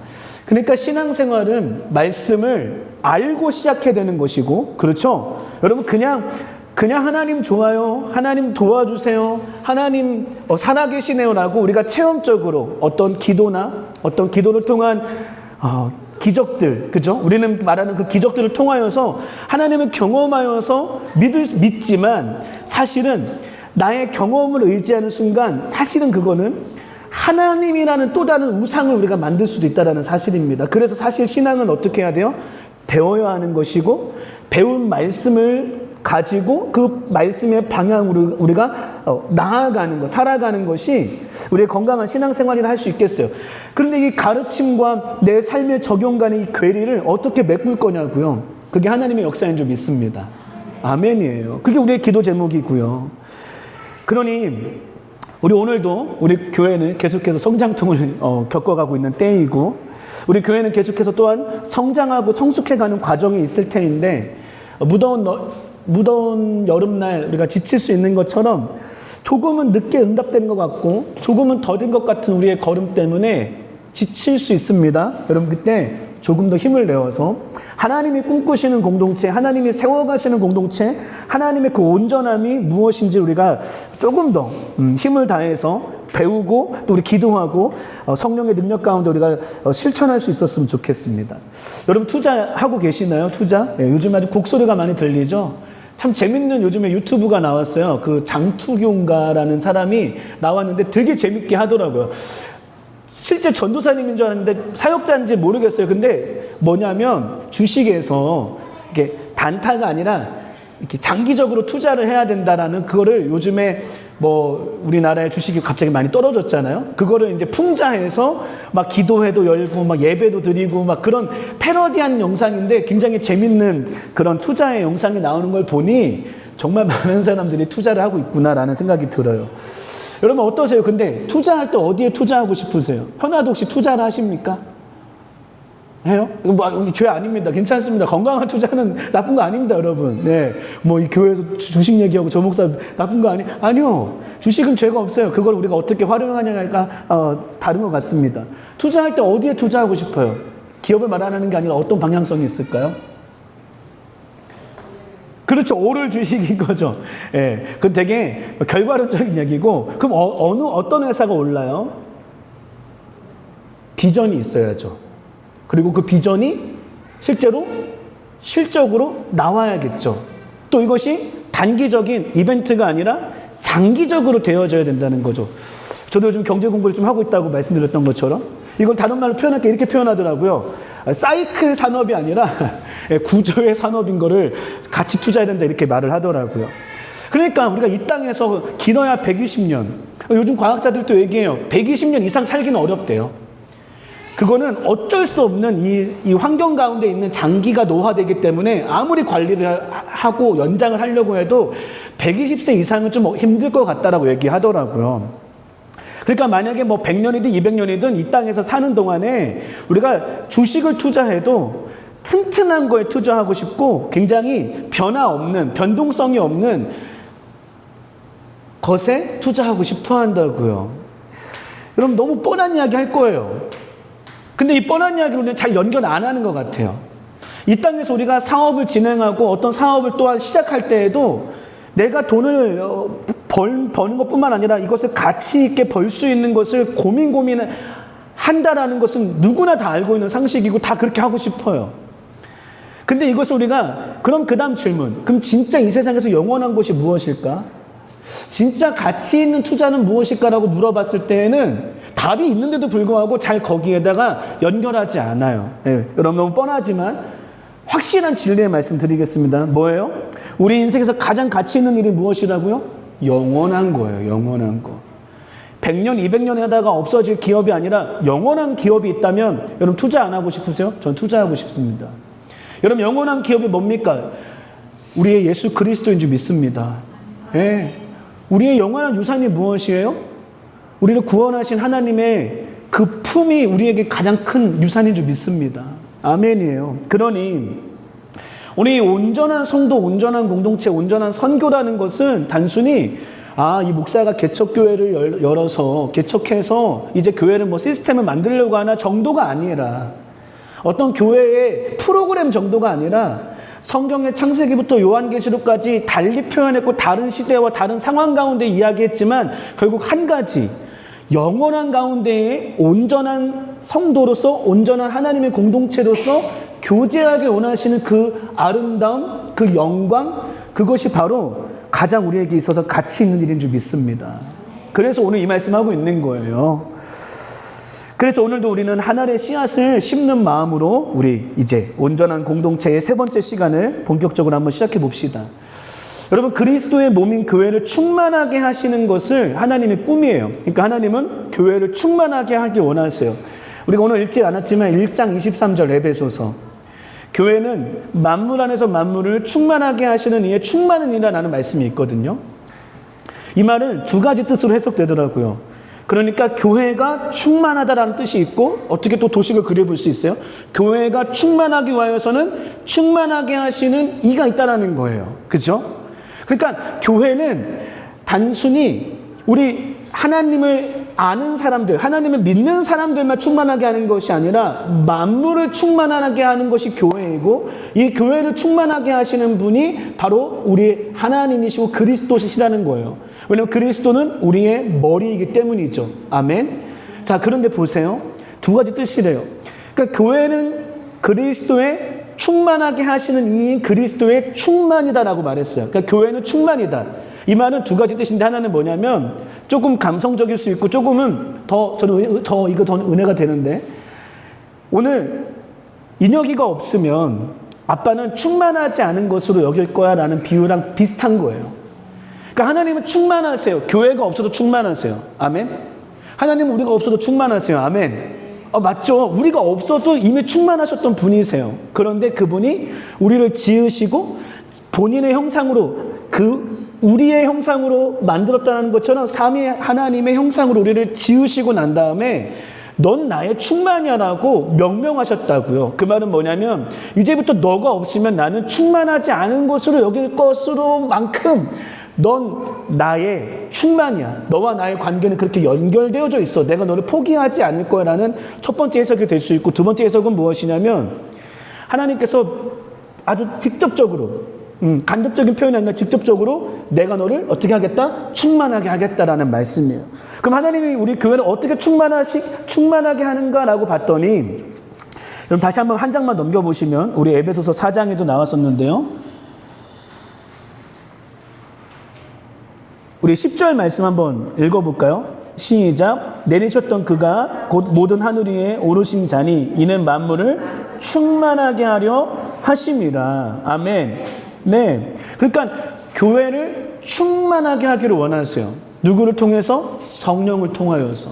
그러니까 신앙생활은 말씀을 알고 시작해야 되는 것이고, 그렇죠? 여러분, 그냥 하나님 좋아요, 하나님 도와주세요, 하나님 살아계시네요라고 우리가 체험적으로 어떤 기도나 어떤 기도를 통한 기적들, 그죠? 우리는 말하는 그 기적들을 통하여서 하나님을 경험하여서 믿지만 사실은 나의 경험을 의지하는 순간 사실은 그거는 하나님이라는 또 다른 우상을 우리가 만들 수도 있다는 사실입니다. 그래서 사실 신앙은 어떻게 해야 돼요? 배워야 하는 것이고 배운 말씀을 가지고 그 말씀의 방향으로 우리가 나아가는 것, 살아가는 것이 우리의 건강한 신앙생활이라 할 수 있겠어요. 그런데 이 가르침과 내 삶의 적용 간의 이 괴리를 어떻게 메꿀 거냐고요. 그게 하나님의 역사인 줄 믿습니다. 아멘이에요. 그게 우리의 기도 제목이고요. 그러니 우리 오늘도 우리 교회는 계속해서 성장통을 겪어가고 있는 때이고 우리 교회는 계속해서 또한 성장하고 성숙해가는 과정이 있을 테인데 무더운 여름날 우리가 지칠 수 있는 것처럼 조금은 늦게 응답되는 것 같고 조금은 더딘 것 같은 우리의 걸음 때문에 지칠 수 있습니다. 여러분, 그때 조금 더 힘을 내어서 하나님이 꿈꾸시는 공동체, 하나님이 세워가시는 공동체, 하나님의 그 온전함이 무엇인지 우리가 조금 더 힘을 다해서 배우고 또 우리 기도하고 성령의 능력 가운데 우리가 실천할 수 있었으면 좋겠습니다. 여러분, 투자하고 계시나요? 투자? 네, 요즘 아주 곡소리가 많이 들리죠? 참 재밌는 요즘에 유튜브가 나왔어요. 그 장투교인가라는 사람이 나왔는데 되게 재밌게 하더라고요. 실제 전도사님인 줄 알았는데 사역자인지 모르겠어요. 근데 뭐냐면 주식에서 이게 단타가 아니라 이렇게 장기적으로 투자를 해야 된다라는 그거를 요즘에 뭐 우리나라의 주식이 갑자기 많이 떨어졌잖아요. 그거를 이제 풍자해서 막 기도회도 열고 막 예배도 드리고 막 그런 패러디한 영상인데 굉장히 재밌는 그런 투자의 영상이 나오는 걸 보니 정말 많은 사람들이 투자를 하고 있구나라는 생각이 들어요. 여러분 어떠세요? 근데 투자할 때 어디에 투자하고 싶으세요? 현아도 혹시 투자를 하십니까? 해요? 이거 뭐 죄 아닙니다. 괜찮습니다. 건강한 투자는 나쁜 거 아닙니다, 여러분. 네, 뭐 이 교회에서 주식 얘기하고 저 목사 나쁜 거 아니요. 주식은 죄가 없어요. 그걸 우리가 어떻게 활용하냐가 다른 것 같습니다. 투자할 때 어디에 투자하고 싶어요? 기업을 말하는 게 아니라 어떤 방향성이 있을까요? 그렇죠. 오를 주식인 거죠. 예, 그건 되게 결과론적인 얘기고, 그럼 어떤 회사가 올라요? 비전이 있어야죠. 그리고 그 비전이 실적으로 나와야겠죠. 또 이것이 단기적인 이벤트가 아니라 장기적으로 되어져야 된다는 거죠. 저도 요즘 경제 공부를 좀 하고 있다고 말씀드렸던 것처럼 이걸 다른 말로 표현할 게 이렇게 표현하더라고요. 사이클 산업이 아니라 구조의 산업인 거를 같이 투자해야 된다 이렇게 말을 하더라고요. 그러니까 우리가 이 땅에서 길어야 120년. 요즘 과학자들도 얘기해요. 120년 이상 살기는 어렵대요. 그거는 어쩔 수 없는 이 환경 가운데 있는 장기가 노화되기 때문에 아무리 관리를 하고 연장을 하려고 해도 120세 이상은 좀 힘들 것 같다라고 얘기하더라고요. 그러니까 만약에 뭐 100년이든 200년이든 이 땅에서 사는 동안에 우리가 주식을 투자해도 튼튼한 거에 투자하고 싶고 굉장히 변화 없는, 변동성이 없는 것에 투자하고 싶어 한다고요. 여러분 너무 뻔한 이야기 할 거예요. 근데 이 뻔한 이야기로는 잘 연결 안 하는 것 같아요. 이 땅에서 우리가 사업을 진행하고 어떤 사업을 또한 시작할 때에도 내가 돈을 버는 것뿐만 아니라 이것을 가치 있게 벌 수 있는 것을 고민을 한다라는 것은 누구나 다 알고 있는 상식이고 다 그렇게 하고 싶어요. 근데 이것을 우리가 그럼 그 다음 질문, 그럼 진짜 이 세상에서 영원한 것이 무엇일까? 진짜 가치 있는 투자는 무엇일까라고 물어봤을 때에는 답이 있는데도 불구하고 잘 거기에다가 연결하지 않아요. 네, 여러분 너무 뻔하지만 확실한 진리의 말씀 드리겠습니다. 뭐예요? 우리 인생에서 가장 가치 있는 일이 무엇이라고요? 영원한 거예요. 영원한 거. 100년, 200년 하다가 없어질 기업이 아니라 영원한 기업이 있다면 여러분 투자 안 하고 싶으세요? 전 투자하고 싶습니다. 여러분 영원한 기업이 뭡니까? 우리의 예수 그리스도인 줄 믿습니다. 예. 우리의 영원한 유산이 무엇이에요? 우리를 구원하신 하나님의 그 품이 우리에게 가장 큰 유산인 줄 믿습니다. 아멘이에요. 그러니 우리 온전한 성도, 온전한 공동체, 온전한 선교라는 것은 단순히 이 목사가 개척교회를 열어서 개척해서 이제 교회를 뭐 시스템을 만들려고 하나 정도가 아니라 어떤 교회의 프로그램 정도가 아니라 성경의 창세기부터 요한계시록까지 달리 표현했고 다른 시대와 다른 상황 가운데 이야기했지만 결국 한 가지 영원한 가운데에 온전한 성도로서 온전한 하나님의 공동체로서 교제하길 원하시는 그 아름다움, 그 영광, 그것이 바로 가장 우리에게 있어서 가치 있는 일인 줄 믿습니다. 그래서 오늘 이 말씀하고 있는 거예요. 그래서 오늘도 우리는 하늘의 씨앗을 심는 마음으로 우리 이제 온전한 공동체의 세 번째 시간을 본격적으로 한번 시작해 봅시다. 여러분 그리스도의 몸인 교회를 충만하게 하시는 것을 하나님의 꿈이에요. 그러니까 하나님은 교회를 충만하게 하기 원하세요. 우리가 오늘 읽지 않았지만 1장 23절 에베소서, 교회는 만물 안에서 만물을 충만하게 하시는 이의 충만한 이라는 말씀이 있거든요. 이 말은 두 가지 뜻으로 해석되더라고요. 그러니까 교회가 충만하다라는 뜻이 있고, 어떻게 또 도식을 그려볼 수 있어요? 교회가 충만하기 위하여서는 충만하게 하시는 이가 있다라는 거예요. 그죠? 그러니까 교회는 단순히 우리 하나님을 아는 사람들, 하나님을 믿는 사람들만 충만하게 하는 것이 아니라 만물을 충만하게 하는 것이 교회이고, 이 교회를 충만하게 하시는 분이 바로 우리 하나님이시고 그리스도시라는 거예요. 왜냐하면 그리스도는 우리의 머리이기 때문이죠. 아멘. 자, 그런데 보세요. 두 가지 뜻이래요. 그러니까 교회는 그리스도의 충만하게 하시는 이인 그리스도의 충만이다라고 말했어요. 그러니까 교회는 충만이다. 이 말은 두 가지 뜻인데, 하나는 뭐냐면 조금 감성적일 수 있고 조금은 저는 더 은혜가 되는데, 오늘 인혁이가 없으면 아빠는 충만하지 않은 것으로 여길 거야 라는 비유랑 비슷한 거예요. 그러니까 하나님은 충만하세요. 교회가 없어도 충만하세요. 아멘. 하나님은 우리가 없어도 충만하세요. 아멘. 맞죠. 우리가 없어도 이미 충만하셨던 분이세요. 그런데 그분이 우리를 지으시고 본인의 형상으로, 우리의 형상으로 만들었다는 것처럼 삼위 하나님의 형상으로 우리를 지으시고 난 다음에 넌 나의 충만이야라고 명명하셨다고요. 그 말은 뭐냐면 이제부터 너가 없으면 나는 충만하지 않은 것으로 여길 것으로만큼 넌 나의 충만이야. 너와 나의 관계는 그렇게 연결되어져 있어. 내가 너를 포기하지 않을 거야 라는 첫 번째 해석이 될 수 있고, 두 번째 해석은 무엇이냐면 하나님께서 아주 직접적으로, 간접적인 표현이 아니라 직접적으로 내가 너를 어떻게 하겠다? 충만하게 하겠다라는 말씀이에요. 그럼 하나님이 우리 교회를 어떻게 충만하게 하는가라고 봤더니, 그럼 다시 한번 한 장만 넘겨보시면 우리 에베소서 4장에도 나왔었는데요. 우리 10절 말씀 한번 읽어볼까요? 시작. 내리셨던 그가 곧 모든 하늘 위에 오르신 자니 이는 만물을 충만하게 하려 하심이라. 아멘. 네. 그러니까 교회를 충만하게 하기를 원하세요. 누구를 통해서? 성령을 통하여서.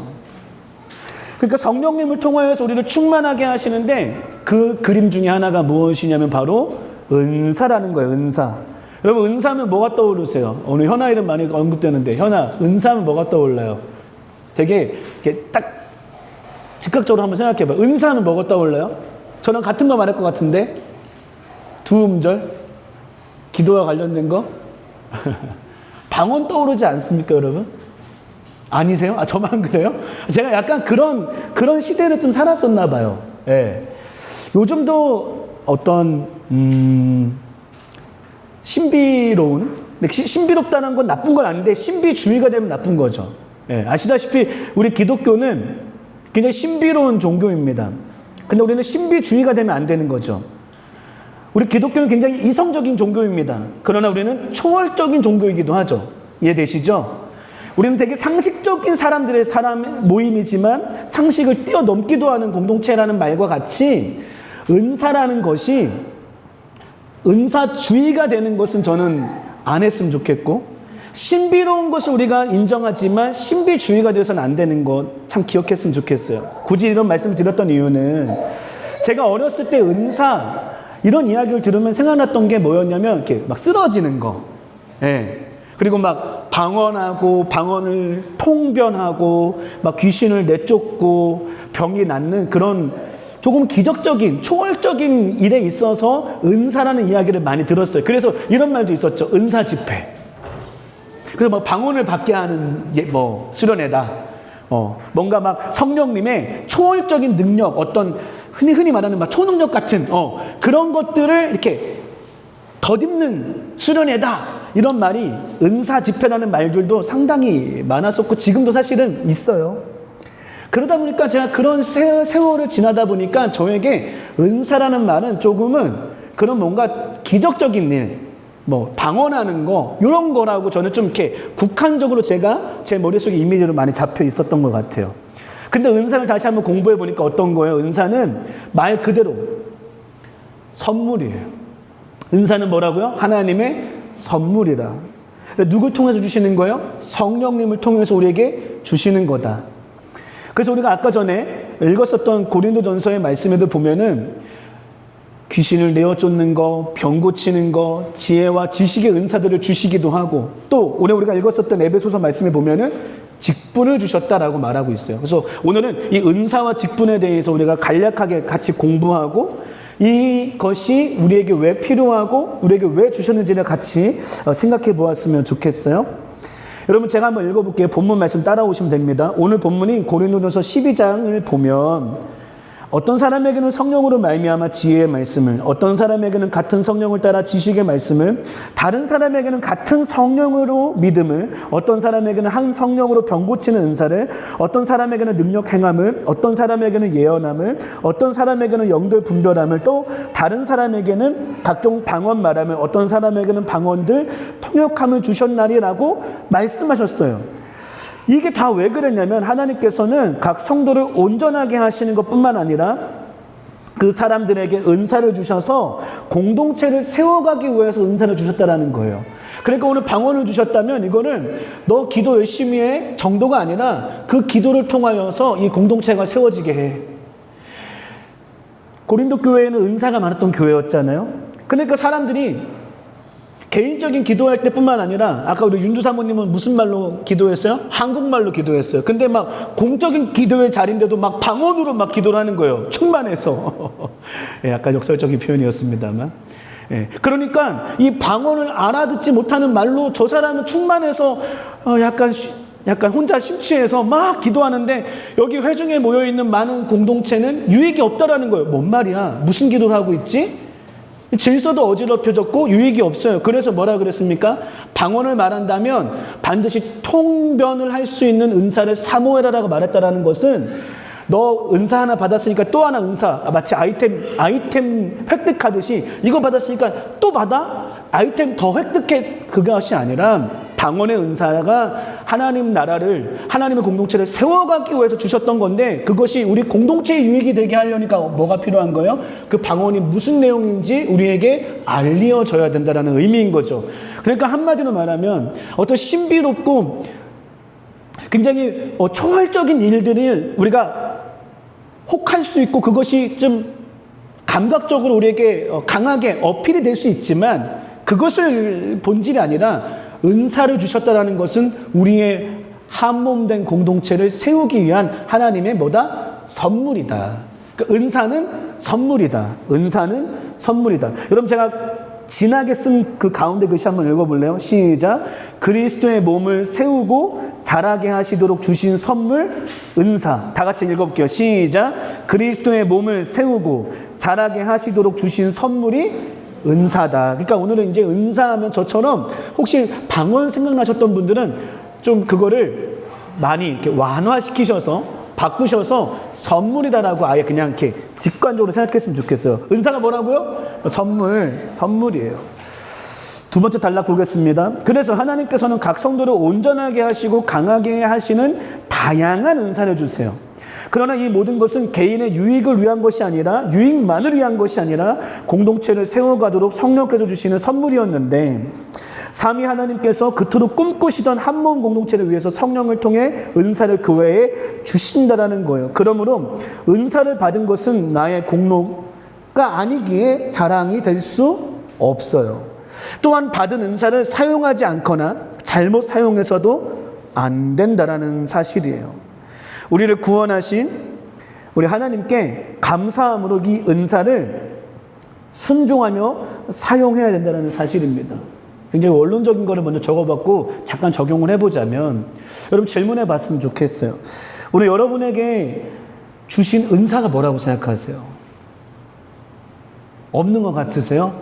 그러니까 성령님을 통하여서 우리를 충만하게 하시는데 그 그림 중에 하나가 무엇이냐면 바로 은사라는 거예요. 은사. 여러분 은사하면 뭐가 떠오르세요? 오늘 현아 이름 많이 언급되는데 현아 은사하면 뭐가 떠올라요? 되게 이렇게 딱 즉각적으로 한번 생각해봐요. 은사하면 뭐가 떠올라요? 저랑 같은 거 말할 것 같은데 두 음절 기도와 관련된 거 방언 떠오르지 않습니까 여러분? 아니세요? 아 저만 그래요? 제가 약간 그런 시대를 좀 살았었나 봐요. 예. 요즘도 어떤 신비로운 신비롭다는 건 나쁜 건 아닌데 신비주의가 되면 나쁜 거죠. 예. 아시다시피 우리 기독교는 굉장히 신비로운 종교입니다. 근데 우리는 신비주의가 되면 안 되는 거죠. 우리 기독교는 굉장히 이성적인 종교입니다. 그러나 우리는 초월적인 종교이기도 하죠. 이해되시죠? 우리는 되게 상식적인 사람들의 모임이지만 상식을 뛰어넘기도 하는 공동체라는 말과 같이 은사라는 것이 은사주의가 되는 것은 저는 안 했으면 좋겠고 신비로운 것을 우리가 인정하지만 신비주의가 되어서는 안 되는 것 참 기억했으면 좋겠어요. 굳이 이런 말씀을 드렸던 이유는 제가 어렸을 때 은사 이런 이야기를 들으면 생각났던 게 뭐였냐면 이렇게 막 쓰러지는 거. 예. 그리고 막 방언하고 방언을 통변하고 막 귀신을 내쫓고 병이 낫는 그런 조금 기적적인 초월적인 일에 있어서 은사라는 이야기를 많이 들었어요. 그래서 이런 말도 있었죠. 은사 집회. 그래서 뭐 방언을 받게 하는 뭐 수련회다. 뭔가 막 성령님의 초월적인 능력, 어떤 흔히 말하는 막 초능력 같은 그런 것들을 이렇게 덧입는 수련회다. 이런 말이 은사 집회라는 말들도 상당히 많았었고 지금도 사실은 있어요. 그러다 보니까 제가 그런 세월을 지나다 보니까 저에게 은사라는 말은 조금은 그런 뭔가 기적적인 일, 뭐 방언하는 거 이런 거라고 저는 좀 이렇게 국한적으로 제가 제 머릿속에 이미지로 많이 잡혀 있었던 것 같아요. 근데 은사를 다시 한번 공부해 보니까 어떤 거예요? 은사는 말 그대로 선물이에요. 은사는 뭐라고요? 하나님의 선물이라. 누굴 통해서 주시는 거예요? 성령님을 통해서 우리에게 주시는 거다. 그래서 우리가 아까 전에 읽었었던 고린도전서의 말씀에도 보면은 귀신을 내어 쫓는 거, 병 고치는 거, 지혜와 지식의 은사들을 주시기도 하고 또 오늘 우리가 읽었었던 에베소서 말씀에 보면은 직분을 주셨다라고 말하고 있어요. 그래서 오늘은 이 은사와 직분에 대해서 우리가 간략하게 같이 공부하고 이것이 우리에게 왜 필요하고 우리에게 왜 주셨는지를 같이 생각해 보았으면 좋겠어요. 여러분 제가 한번 읽어볼게요. 본문 말씀 따라오시면 됩니다. 오늘 본문인 고린도전서 12장을 보면 어떤 사람에게는 성령으로 말미암아 지혜의 말씀을, 어떤 사람에게는 같은 성령을 따라 지식의 말씀을, 다른 사람에게는 같은 성령으로 믿음을, 어떤 사람에게는 한 성령으로 병 고치는 은사를, 어떤 사람에게는 능력 행함을, 어떤 사람에게는 예언함을, 어떤 사람에게는 영들 분별함을, 또 다른 사람에게는 각종 방언 말함을, 어떤 사람에게는 방언들 통역함을 주셨나리라고 말씀하셨어요. 이게 다 왜 그랬냐면 하나님께서는 각 성도를 온전하게 하시는 것뿐만 아니라 그 사람들에게 은사를 주셔서 공동체를 세워가기 위해서 은사를 주셨다라는 거예요. 그러니까 오늘 방언을 주셨다면 이거는 너 기도 열심히 해 정도가 아니라 그 기도를 통하여서 이 공동체가 세워지게 해. 고린도 교회에는 은사가 많았던 교회였잖아요. 그러니까 사람들이 개인적인 기도할 때뿐만 아니라 아까 우리 윤주 사모님은 무슨 말로 기도했어요? 한국말로 기도했어요. 근데 막 공적인 기도의 자리인데도 막 방언으로 막 기도를 하는 거예요. 충만해서. 예, 약간 역설적인 표현이었습니다만. 예, 그러니까 이 방언을 알아듣지 못하는 말로 저 사람은 충만해서 약간 혼자 심취해서 막 기도하는데 여기 회중에 모여있는 많은 공동체는 유익이 없다라는 거예요. 뭔 말이야? 무슨 기도를 하고 있지? 질서도 어지럽혀졌고 유익이 없어요. 그래서 뭐라 그랬습니까? 방언을 말한다면 반드시 통변을 할 수 있는 은사를 사모해라라고 말했다라는 것은 너 은사 하나 받았으니까 또 하나 은사, 마치 아이템 획득하듯이 이거 받았으니까 또 받아? 아이템 더 획득해. 그것이 아니라 방언의 은사가 하나님 나라를, 하나님의 공동체를 세워가기 위해서 주셨던 건데 그것이 우리 공동체의 유익이 되게 하려니까 뭐가 필요한 거예요? 그 방언이 무슨 내용인지 우리에게 알려져야 된다는 의미인 거죠. 그러니까 한마디로 말하면 어떤 신비롭고 굉장히 초월적인 일들을 우리가 혹할 수 있고 그것이 좀 감각적으로 우리에게 강하게 어필이 될 수 있지만 그것을 본질이 아니라 은사를 주셨다라는 것은 우리의 한몸된 공동체를 세우기 위한 하나님의 뭐다? 선물이다. 그러니까 은사는 선물이다. 은사는 선물이다. 여러분 제가 진하게 쓴 그 가운데 글씨 한번 읽어볼래요? 시작. 그리스도의 몸을 세우고 자라게 하시도록 주신 선물 은사. 다 같이 읽어볼게요. 시작. 그리스도의 몸을 세우고 자라게 하시도록 주신 선물이 은사다. 그러니까 오늘은 이제 은사하면 저처럼 혹시 방언 생각나셨던 분들은 좀 그거를 많이 이렇게 완화시키셔서 바꾸셔서 선물이다라고 아예 그냥 이렇게 직관적으로 생각했으면 좋겠어요. 은사가 뭐라고요? 선물이에요. 두 번째 단락 보겠습니다. 그래서 하나님께서는 각 성도를 온전하게 하시고 강하게 하시는 다양한 은사를 주세요. 그러나 이 모든 것은 개인의 유익을 위한 것이 아니라 유익만을 위한 것이 아니라 공동체를 세워가도록 성령께서 주시는 선물이었는데 삼위 하나님께서 그토록 꿈꾸시던 한몸 공동체를 위해서 성령을 통해 은사를 교회에 주신다라는 거예요. 그러므로 은사를 받은 것은 나의 공로가 아니기에 자랑이 될 수 없어요. 또한 받은 은사를 사용하지 않거나 잘못 사용해서도 안 된다라는 사실이에요. 우리를 구원하신 우리 하나님께 감사함으로 이 은사를 순종하며 사용해야 된다는 사실입니다. 굉장히 원론적인 거를 먼저 적어봤고 잠깐 적용을 해보자면 여러분 질문해 봤으면 좋겠어요. 오늘 여러분에게 주신 은사가 뭐라고 생각하세요? 없는 것 같으세요?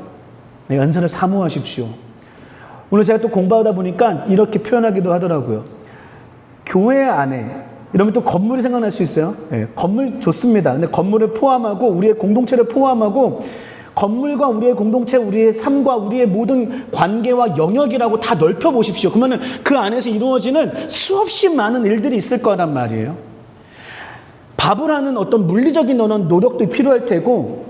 네, 은사를 사모하십시오. 오늘 제가 또 공부하다 보니까 이렇게 표현하기도 하더라고요. 교회 안에 이러면 또 건물이 생각날 수 있어요. 네, 건물 좋습니다. 근데 건물을 포함하고 우리의 공동체를 포함하고 건물과 우리의 공동체, 우리의 삶과 우리의 모든 관계와 영역이라고 다 넓혀 보십시오. 그러면 그 안에서 이루어지는 수없이 많은 일들이 있을 거란 말이에요. 밥을 하는 어떤 물리적인 노력도 필요할 테고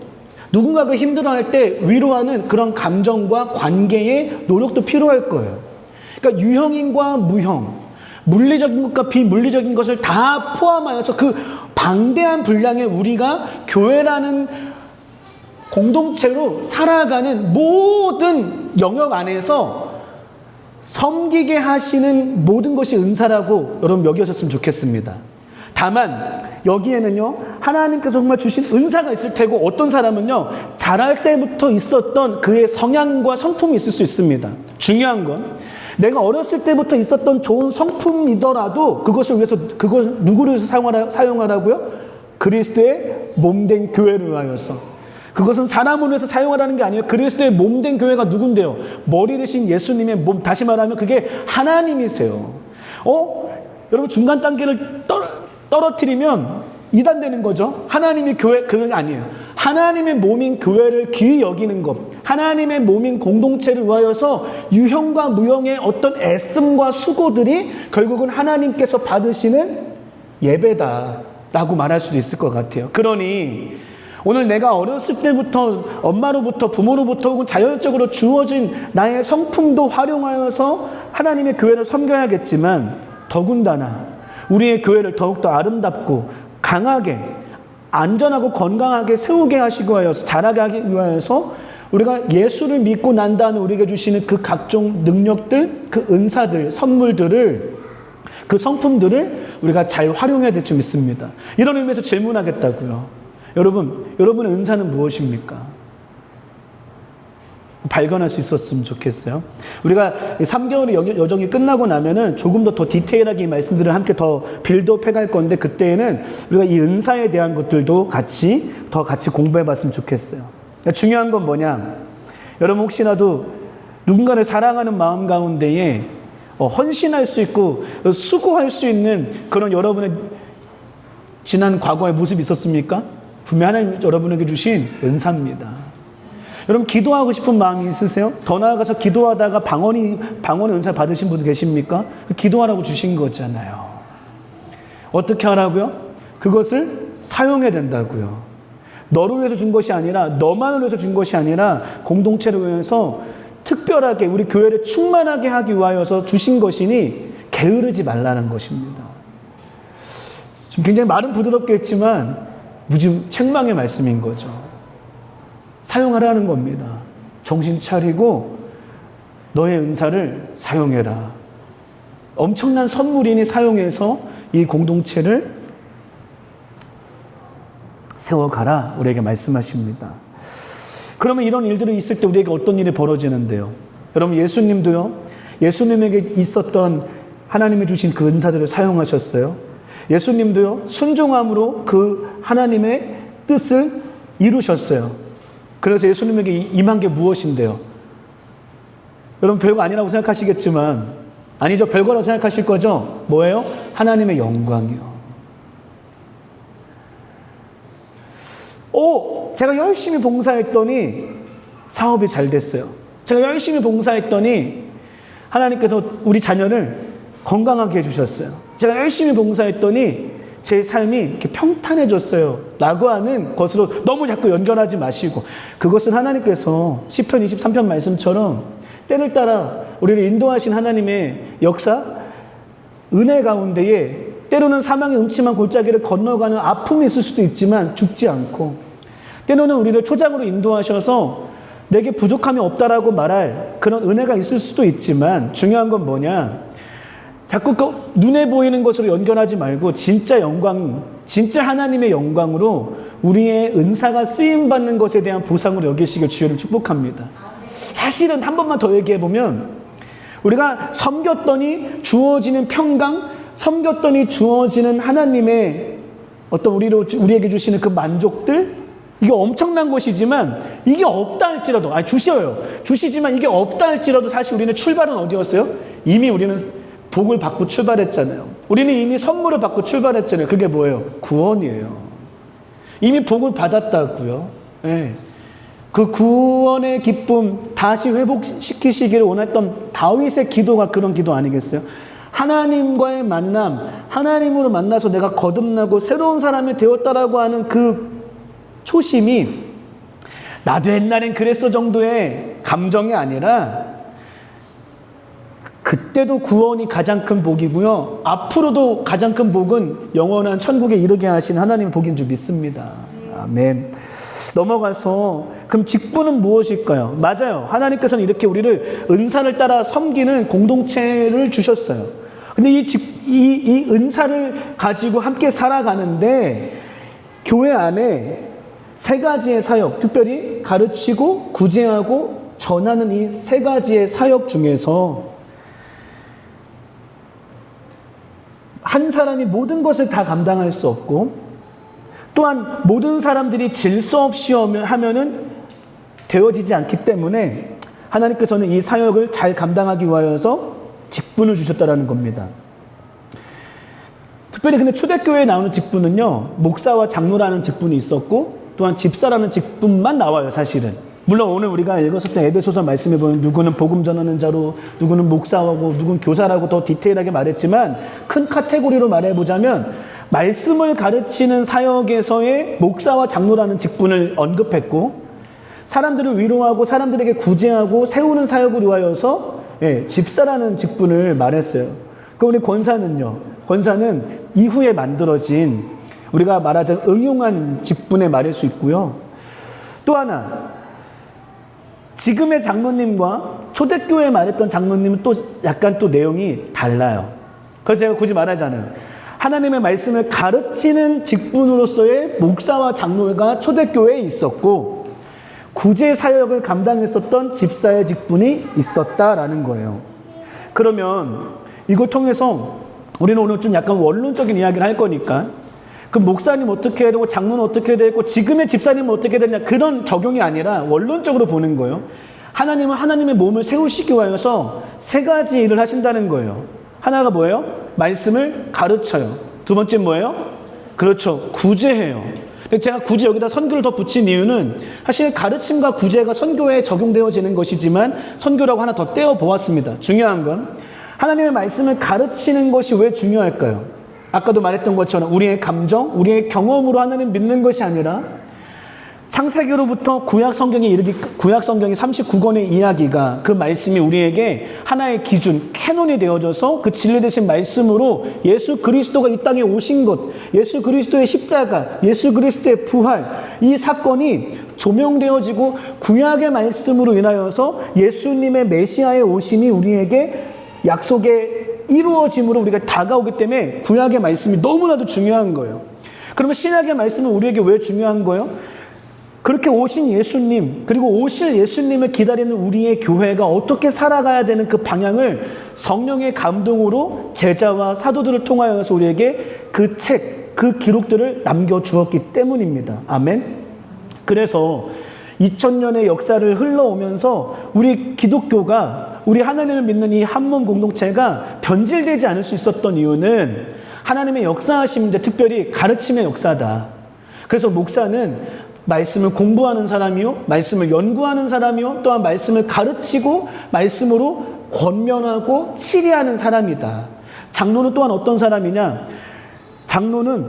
누군가가 힘들어할 때 위로하는 그런 감정과 관계의 노력도 필요할 거예요. 그러니까 유형인과 무형, 물리적인 것과 비물리적인 것을 다 포함하여서 그 방대한 분량의 우리가 교회라는 공동체로 살아가는 모든 영역 안에서 섬기게 하시는 모든 것이 은사라고 여러분 여기셨으면 좋겠습니다. 다만 여기에는요 하나님께서 정말 주신 은사가 있을 테고 어떤 사람은요 자랄 때부터 있었던 그의 성향과 성품이 있을 수 있습니다. 중요한 건 내가 어렸을 때부터 있었던 좋은 성품이더라도 그것을 위해서 누구를 위해서 사용하라고요? 그리스도의 몸된 교회를 위하여서. 그것은 사람을 위해서 사용하라는 게 아니에요. 그리스도의 몸된 교회가 누군데요? 머리 대신 예수님의 몸, 다시 말하면 그게 하나님이세요. 여러분 중간 단계를 떨어뜨리면 이단되는 거죠. 하나님의 교회, 그게 아니에요. 하나님의 몸인 교회를 귀히 여기는 것, 하나님의 몸인 공동체를 위하여서 유형과 무형의 어떤 애씀과 수고들이 결국은 하나님께서 받으시는 예배다라고 말할 수도 있을 것 같아요. 그러니 오늘 내가 어렸을 때부터 엄마로부터 부모로부터 혹은 자연적으로 주어진 나의 성품도 활용하여서 하나님의 교회를 섬겨야겠지만 더군다나 우리의 교회를 더욱더 아름답고 강하게 안전하고 건강하게 세우게 하시고 하여서 자라게 하기 위하여서 우리가 예수를 믿고 난 다음에 우리에게 주시는 그 각종 능력들, 그 은사들, 선물들을 그 성품들을 우리가 잘 활용해야 될 줄 믿습니다. 이런 의미에서 질문하겠다고요. 여러분의 은사는 무엇입니까? 발견할 수 있었으면 좋겠어요. 우리가 3개월의 여정이 끝나고 나면은 조금 더 디테일하게 이 말씀들을 함께 더 빌드업 해갈 건데 그때에는 우리가 이 은사에 대한 것들도 같이 공부해 봤으면 좋겠어요. 그러니까 중요한 건 뭐냐? 여러분 혹시라도 누군가를 사랑하는 마음 가운데에 헌신할 수 있고 수고할 수 있는 그런 여러분의 지난 과거의 모습이 있었습니까? 분명 하나님 여러분에게 주신 은사입니다. 여러분 기도하고 싶은 마음이 있으세요? 더 나아가서 기도하다가 방언의 은사 받으신 분 계십니까? 기도하라고 주신 거잖아요. 어떻게 하라고요? 그것을 사용해야 된다고요. 너를 위해서 준 것이 아니라 너만을 위해서 준 것이 아니라 공동체를 위해서 특별하게 우리 교회를 충만하게 하기 위하여서 주신 것이니 게으르지 말라는 것입니다. 좀 굉장히 말은 부드럽게 했지만 무슨 책망의 말씀인 거죠. 사용하라는 겁니다. 정신 차리고 너의 은사를 사용해라. 엄청난 선물이니 사용해서 이 공동체를 세워가라 우리에게 말씀하십니다. 그러면 이런 일들이 있을 때 우리에게 어떤 일이 벌어지는데요? 여러분 예수님도요. 예수님에게 있었던 하나님이 주신 그 은사들을 사용하셨어요. 예수님도요. 순종함으로 그 하나님의 뜻을 이루셨어요. 그래서 예수님에게 임한 게 무엇인데요? 여러분 별거 아니라고 생각하시겠지만 아니죠. 별거라고 생각하실 거죠? 뭐예요? 하나님의 영광이요. 제가 열심히 봉사했더니 사업이 잘 됐어요. 제가 열심히 봉사했더니 하나님께서 우리 자녀를 건강하게 해주셨어요. 제가 열심히 봉사했더니 제 삶이 이렇게 평탄해졌어요. 라고 하는 것으로 너무 자꾸 연결하지 마시고 그것은 하나님께서 시편 23편 말씀처럼 때를 따라 우리를 인도하신 하나님의 역사, 은혜 가운데에 때로는 사망의 음침한 골짜기를 건너가는 아픔이 있을 수도 있지만 죽지 않고 때로는 우리를 초장으로 인도하셔서 내게 부족함이 없다라고 말할 그런 은혜가 있을 수도 있지만 중요한 건 뭐냐? 자꾸 그 눈에 보이는 것으로 연결하지 말고 진짜 영광, 진짜 하나님의 영광으로 우리의 은사가 쓰임받는 것에 대한 보상으로 여기시길 주여를 축복합니다. 사실은 한 번만 더 얘기해보면 우리가 섬겼더니 주어지는 평강, 섬겼더니 주어지는 하나님의 어떤 우리에게 주시는 그 만족들, 이게 엄청난 것이지만 이게 없다 할지라도 주시지만 이게 없다 할지라도 사실 우리는 출발은 어디였어요? 이미 우리는 복을 받고 출발했잖아요. 우리는 이미 선물을 받고 출발했잖아요. 그게 뭐예요? 구원이에요. 이미 복을 받았다고요. 네. 그 구원의 기쁨 다시 회복시키시기를 원했던 다윗의 기도가 그런 기도 아니겠어요? 하나님과의 만남, 하나님으로 만나서 내가 거듭나고 새로운 사람이 되었다라고 하는 그 초심이 나도 옛날엔 그랬어 정도의 감정이 아니라 그때도 구원이 가장 큰 복이고요. 앞으로도 가장 큰 복은 영원한 천국에 이르게 하신 하나님의 복인 줄 믿습니다. 아멘. 넘어가서 그럼 직분은 무엇일까요? 맞아요. 하나님께서는 이렇게 우리를 은사를 따라 섬기는 공동체를 주셨어요. 근데 이 은사를 가지고 함께 살아가는데 교회 안에 세 가지의 사역, 특별히 가르치고 구제하고 전하는 이 세 가지의 사역 중에서 한 사람이 모든 것을 다 감당할 수 없고 또한 모든 사람들이 질서 없이 하면은 되어지지 않기 때문에 하나님께서는 이 사역을 잘 감당하기 위하여서 직분을 주셨다라는 겁니다. 특별히 근데 초대교회에 나오는 직분은요, 목사와 장로라는 직분이 있었고 또한 집사라는 직분만 나와요, 사실은. 물론 오늘 우리가 읽었었던 에베소서 말씀에 보면 누구는 복음 전하는 자로, 누구는 목사하고, 누구는 교사라고 더 디테일하게 말했지만 큰 카테고리로 말해보자면 말씀을 가르치는 사역에서의 목사와 장로라는 직분을 언급했고 사람들을 위로하고 사람들에게 구제하고 세우는 사역을 위하여서 집사라는 직분을 말했어요. 그럼 우리 권사는요? 권사는 이후에 만들어진 우리가 말하자면 응용한 직분에 말할 수 있고요. 또 하나 지금의 장로님과 초대교회에 말했던 장로님은 또 약간 또 내용이 달라요. 그래서 제가 굳이 말하잖아요. 하나님의 말씀을 가르치는 직분으로서의 목사와 장로가 초대교회에 있었고 구제 사역을 감당했었던 집사의 직분이 있었다라는 거예요. 그러면 이걸 통해서 우리는 오늘 좀 약간 원론적인 이야기를 할 거니까 그 목사님 어떻게 해야 되고 장로는 어떻게 해야 되고 지금의 집사님은 어떻게 해야 되냐 그런 적용이 아니라 원론적으로 보는 거예요. 하나님은 하나님의 몸을 세우시기 위하여서 세 가지 일을 하신다는 거예요. 하나가 뭐예요? 말씀을 가르쳐요. 두 번째 뭐예요? 그렇죠. 구제해요. 제가 굳이 여기다 선교를 더 붙인 이유는 사실 가르침과 구제가 선교에 적용되어지는 것이지만 선교라고 하나 더 떼어 보았습니다. 중요한 건 하나님의 말씀을 가르치는 것이 왜 중요할까요? 아까도 말했던 것처럼 우리의 감정, 우리의 경험으로 하나님 믿는 것이 아니라 창세기로부터 구약 성경에 이르기 구약 성경이 39권의 이야기가 그 말씀이 우리에게 하나의 기준, 캐논이 되어져서 그 진리 되신 말씀으로 예수 그리스도가 이 땅에 오신 것, 예수 그리스도의 십자가, 예수 그리스도의 부활, 이 사건이 조명되어지고 구약의 말씀으로 인하여서 예수님의 메시아의 오심이 우리에게 약속의 이루어짐으로 우리가 다가오기 때문에 구약의 말씀이 너무나도 중요한 거예요. 그러면 신약의 말씀은 우리에게 왜 중요한 거예요? 그렇게 오신 예수님, 그리고 오실 예수님을 기다리는 우리의 교회가 어떻게 살아가야 되는 그 방향을 성령의 감동으로 제자와 사도들을 통하여서 우리에게 그 책, 그 기록들을 남겨주었기 때문입니다. 아멘. 그래서 2000년의 역사를 흘러오면서 우리 기독교가, 우리 하나님을 믿는 이 한몸 공동체가 변질되지 않을 수 있었던 이유는 하나님의 역사하심, 특별히 가르침의 역사다. 그래서 목사는 말씀을 공부하는 사람이요, 말씀을 연구하는 사람이요, 또한 말씀을 가르치고 말씀으로 권면하고 치리하는 사람이다. 장로는 또한 어떤 사람이냐? 장로는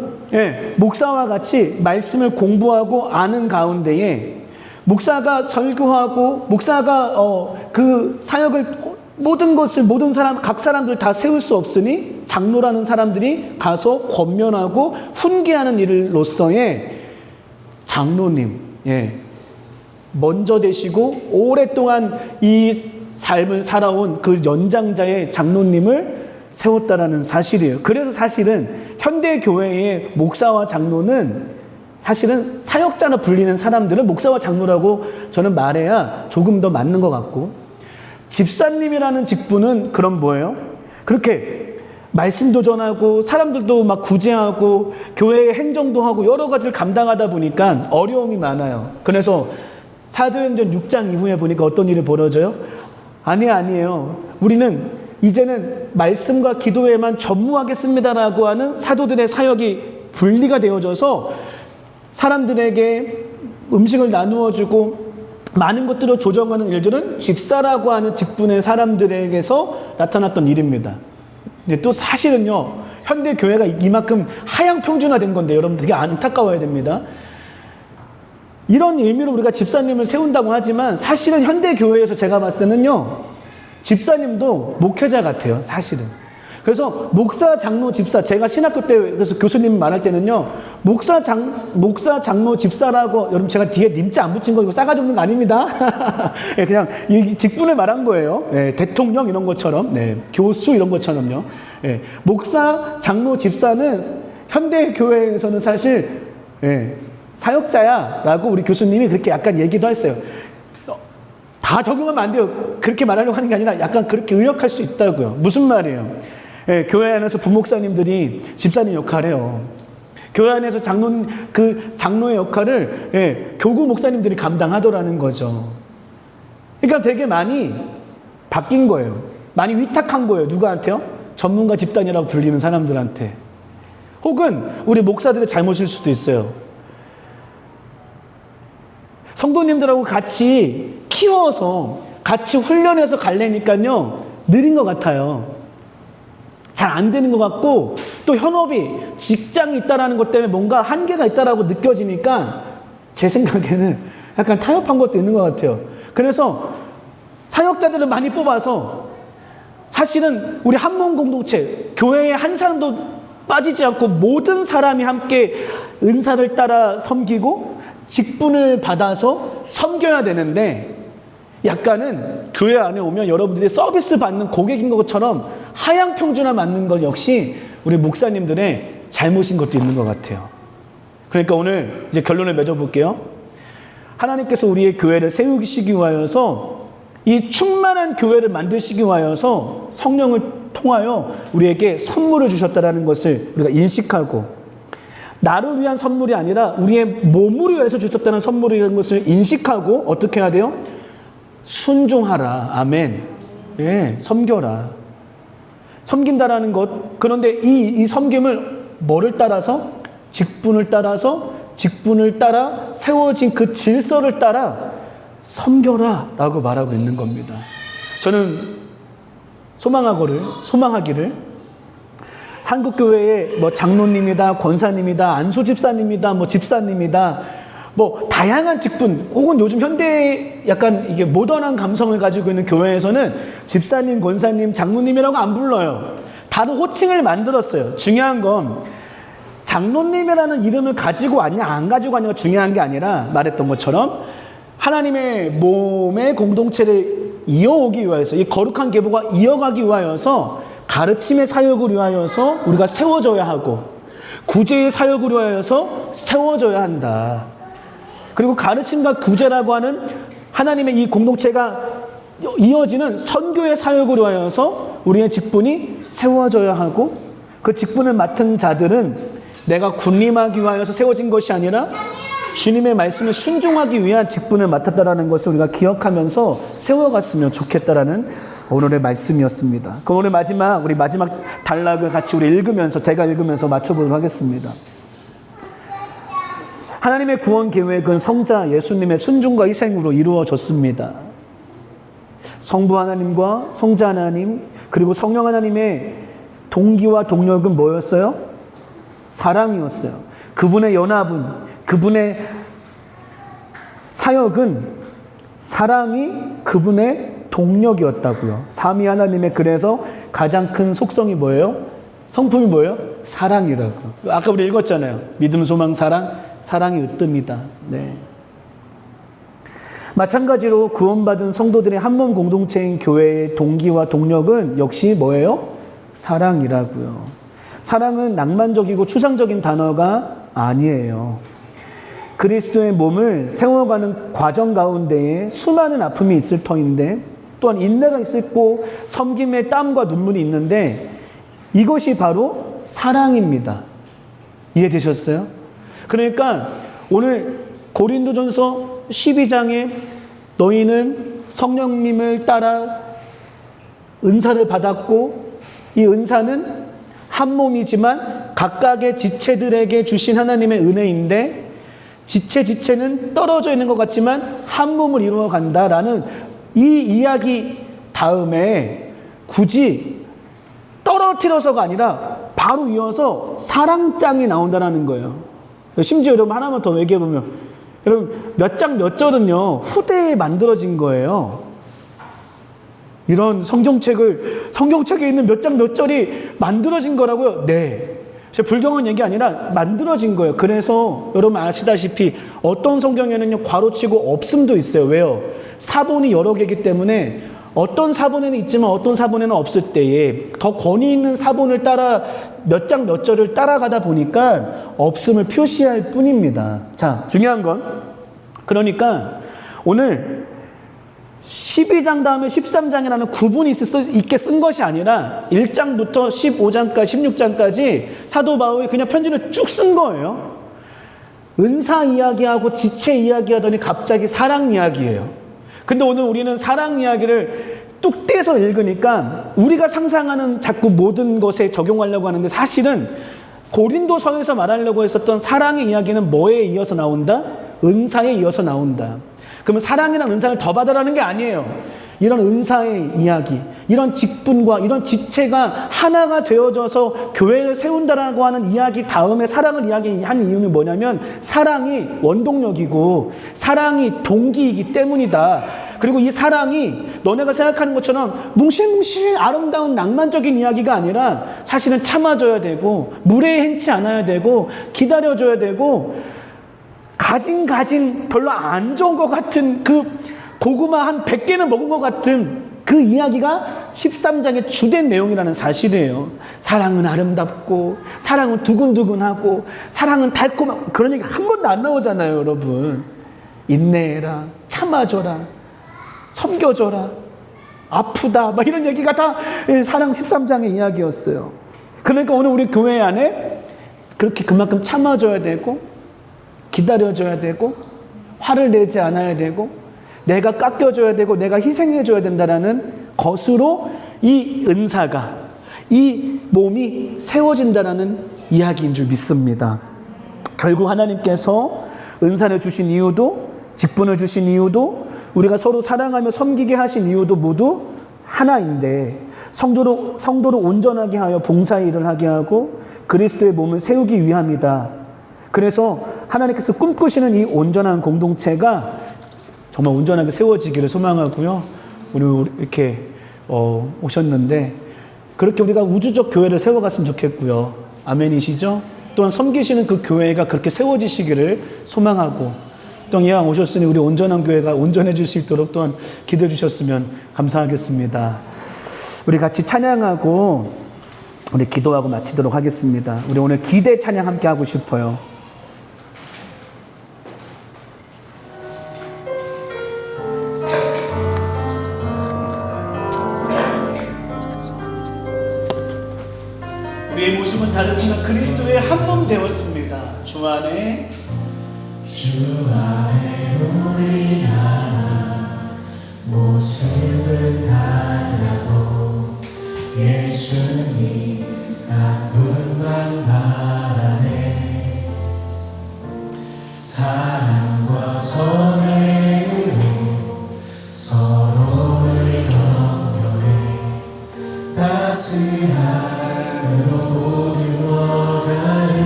목사와 같이 말씀을 공부하고 아는 가운데에 목사가 설교하고 목사가 그 사역을 모든 사람, 각 사람들 다 세울 수 없으니 장로라는 사람들이 가서 권면하고 훈계하는 일로서의 장로님, 먼저 되시고 오랫동안 이 삶을 살아온 그 연장자의 장로님을 세웠다라는 사실이에요. 그래서 사실은 현대 교회의 목사와 장로는 사실은 사역자로 불리는 사람들은 목사와 장로라고 저는 말해야 조금 더 맞는 것 같고, 집사님이라는 직분은 그럼 뭐예요? 그렇게 말씀도 전하고 사람들도 막 구제하고 교회의 행정도 하고 여러 가지를 감당하다 보니까 어려움이 많아요. 그래서 사도행전 6장 이후에 보니까 어떤 일이 벌어져요? 아니에요. 우리는 이제는 말씀과 기도에만 전무하겠습니다라고 하는 사도들의 사역이 분리가 되어져서 사람들에게 음식을 나누어주고 많은 것들을 조정하는 일들은 집사라고 하는 직분의 사람들에게서 나타났던 일입니다. 또 사실은요, 현대 교회가 이만큼 하향 평준화된 건데 여러분 되게 안타까워야 됩니다. 이런 의미로 우리가 집사님을 세운다고 하지만 사실은 현대 교회에서 제가 봤을 때는요, 집사님도 목회자 같아요, 사실은. 그래서 목사, 장로, 집사, 제가 신학교 때 그래서 교수님 말할 때는요, 목사, 장로, 집사라고, 여러분 제가 뒤에 님자 안 붙인 거 이거 싸가지 없는 거 아닙니다. 그냥 이 직분을 말한 거예요. 대통령 이런 것처럼, 교수 이런 것처럼요. 목사, 장로, 집사는 현대 교회에서는 사실 사역자야라고 우리 교수님이 그렇게 약간 얘기도 했어요. 다 적용하면 안 돼요. 그렇게 말하려고 하는 게 아니라 약간 그렇게 의역할 수 있다고요. 무슨 말이에요? 교회 안에서 부목사님들이 집사님 역할을 해요. 교회 안에서 장로의 역할을 교구 목사님들이 감당하더라는 거죠. 그러니까 되게 많이 바뀐 거예요. 많이 위탁한 거예요. 누구한테요? 전문가 집단이라고 불리는 사람들한테. 혹은 우리 목사들의 잘못일 수도 있어요. 성도님들하고 같이 키워서 같이 훈련해서 갈래니까요, 느린 것 같아요. 잘 안 되는 것 같고, 또 현업이 직장이 있다라는 것 때문에 뭔가 한계가 있다라고 느껴지니까 제 생각에는 약간 타협한 것도 있는 것 같아요. 그래서 사역자들을 많이 뽑아서 사실은 우리 한몸 공동체, 교회에 한 사람도 빠지지 않고 모든 사람이 함께 은사를 따라 섬기고 직분을 받아서 섬겨야 되는데, 약간은 교회 안에 오면 여러분들이 서비스 받는 고객인 것처럼 하향 평준화 맞는 것 역시 우리 목사님들의 잘못인 것도 있는 것 같아요. 그러니까 오늘 이제 결론을 맺어볼게요. 하나님께서 우리의 교회를 세우시기 위하여서, 이 충만한 교회를 만드시기 위하여서 성령을 통하여 우리에게 선물을 주셨다는 것을 우리가 인식하고, 나를 위한 선물이 아니라 우리의 몸을 위해서 주셨다는 선물이라는 것을 인식하고 어떻게 해야 돼요? 순종하라. 아멘. 섬겨라. 섬긴다라는 것. 그런데 이 섬김을 뭐를 따라서? 직분을 따라서, 직분을 따라 세워진 그 질서를 따라 섬겨라 라고 말하고 있는 겁니다. 저는 소망하기를 한국교회의 장로님이다, 권사님이다, 안수집사님이다, 집사님이다, 뭐 다양한 직분 혹은 요즘 현대 약간 이게 모던한 감성을 가지고 있는 교회에서는 집사님, 권사님, 장로님이라고 안 불러요. 다른 호칭을 만들었어요. 중요한 건 장로님이라는 이름을 가지고 왔냐 안 가지고 왔냐가 중요한 게 아니라 말했던 것처럼 하나님의 몸의 공동체를 이어오기 위하여서 이 거룩한 계보가 이어가기 위하여서 가르침의 사역을 위하여서 우리가 세워져야 하고 구제의 사역을 위하여서 세워져야 한다. 그리고 가르침과 구제라고 하는 하나님의 이 공동체가 이어지는 선교의 사역을 위하여서 우리의 직분이 세워져야 하고 그 직분을 맡은 자들은 내가 군림하기 위하여서 세워진 것이 아니라 주님의 말씀에 순종하기 위한 직분을 맡았다라는 것을 우리가 기억하면서 세워갔으면 좋겠다라는 오늘의 말씀이었습니다. 그럼 오늘 우리 마지막 단락을 같이 우리 읽으면서 제가 읽으면서 맞춰보도록 하겠습니다. 하나님의 구원 계획은 성자 예수님의 순종과 희생으로 이루어졌습니다. 성부 하나님과 성자 하나님 그리고 성령 하나님의 동기와 동력은 뭐였어요? 사랑이었어요. 그분의 연합은 그분의 사역은 사랑이 그분의 동력이었다고요. 삼위 하나님의 그래서 가장 큰 속성이 뭐예요? 성품이 뭐예요? 사랑이라고. 아까 우리 읽었잖아요. 믿음, 소망, 사랑. 사랑이 으뜸이다. 네. 마찬가지로 구원받은 성도들의 한몸 공동체인 교회의 동기와 동력은 역시 뭐예요? 사랑이라고요. 사랑은 낭만적이고 추상적인 단어가 아니에요. 그리스도의 몸을 세워가는 과정 가운데에 수많은 아픔이 있을 터인데 또한 인내가 있고 섬김의 땀과 눈물이 있는데 이것이 바로 사랑입니다. 이해되셨어요? 그러니까 오늘 고린도전서 12장에 너희는 성령님을 따라 은사를 받았고 이 은사는 한 몸이지만 각각의 지체들에게 주신 하나님의 은혜인데 지체는 떨어져 있는 것 같지만 한 몸을 이루어 간다라는 이 이야기 다음에 굳이 떨어뜨려서가 아니라 바로 이어서 사랑장이 나온다는 거예요. 심지어 여러분 하나만 더 얘기해보면 여러분 몇 장 몇 절은요 후대에 만들어진 거예요. 이런 성경책에 있는 몇 장 몇 절이 만들어진 거라고요? 네. 불경한 얘기 아니라 만들어진 거예요. 그래서 여러분 아시다시피 어떤 성경에는요 괄호치고 없음도 있어요. 왜요? 사본이 여러 개이기 때문에 어떤 사본에는 있지만 어떤 사본에는 없을 때에 더 권위 있는 사본을 따라 몇 장 몇 절을 따라가다 보니까 없음을 표시할 뿐입니다. 자, 중요한 건 그러니까 오늘 12장 다음에 13장이라는 구분이 있게 쓴 것이 아니라 1장부터 15장까지 16장까지 사도 바울이 그냥 편지를 쭉 쓴 거예요. 은사 이야기하고 지체 이야기하더니 갑자기 사랑 이야기예요. 근데 오늘 우리는 사랑 이야기를 뚝 떼서 읽으니까 우리가 상상하는 자꾸 모든 것에 적용하려고 하는데 사실은 고린도서에서 말하려고 했었던 사랑의 이야기는 뭐에 이어서 나온다? 은사에 이어서 나온다. 그러면 사랑이란 은사를 더 받으라는 게 아니에요. 이런 은사의 이야기, 이런 직분과 이런 지체가 하나가 되어져서 교회를 세운다라고 하는 이야기 다음에 사랑을 이야기한 이유는 뭐냐면 사랑이 원동력이고 사랑이 동기이기 때문이다. 그리고 이 사랑이 너네가 생각하는 것처럼 뭉실뭉실 아름다운 낭만적인 이야기가 아니라 사실은 참아줘야 되고 무례에 행치 않아야 되고 기다려줘야 되고 가진 별로 안 좋은 것 같은 그 고구마 한 100개는 먹은 것 같은 그 이야기가 13장의 주된 내용이라는 사실이에요. 사랑은 아름답고 사랑은 두근두근하고 사랑은 달콤하고 그런 얘기 한 번도 안 나오잖아요. 여러분 인내해라, 참아줘라, 섬겨줘라, 아프다 막 이런 얘기가 다 사랑 13장의 이야기였어요. 그러니까 오늘 우리 교회 안에 그렇게 그만큼 참아줘야 되고 기다려줘야 되고 화를 내지 않아야 되고 내가 깎여줘야 되고 내가 희생해줘야 된다는 것으로 이 은사가 이 몸이 세워진다는 이야기인 줄 믿습니다. 결국 하나님께서 은사를 주신 이유도 직분을 주신 이유도 우리가 서로 사랑하며 섬기게 하신 이유도 모두 하나인데 성도로 온전하게 하여 봉사의 일을 하게 하고 그리스도의 몸을 세우기 위함이다. 그래서 하나님께서 꿈꾸시는 이 온전한 공동체가 정말 온전하게 세워지기를 소망하고요. 우리 이렇게 오셨는데 그렇게 우리가 우주적 교회를 세워갔으면 좋겠고요. 아멘이시죠? 또한 섬기시는 그 교회가 그렇게 세워지시기를 소망하고 또 이왕 오셨으니 우리 온전한 교회가 온전해질 수 있도록 또한 기도해 주셨으면 감사하겠습니다. 우리 같이 찬양하고 우리 기도하고 마치도록 하겠습니다. 우리 오늘 기대 찬양 함께 하고 싶어요. 우리의 모습은 다르지만 그리스도의 한 몸 되었습니다. 주 안에 우리 하나 모습은 달라도 예수님 한 분만 바라네. 사랑과 선행으로 서로를 격려해 따스함으로 보듬어가리.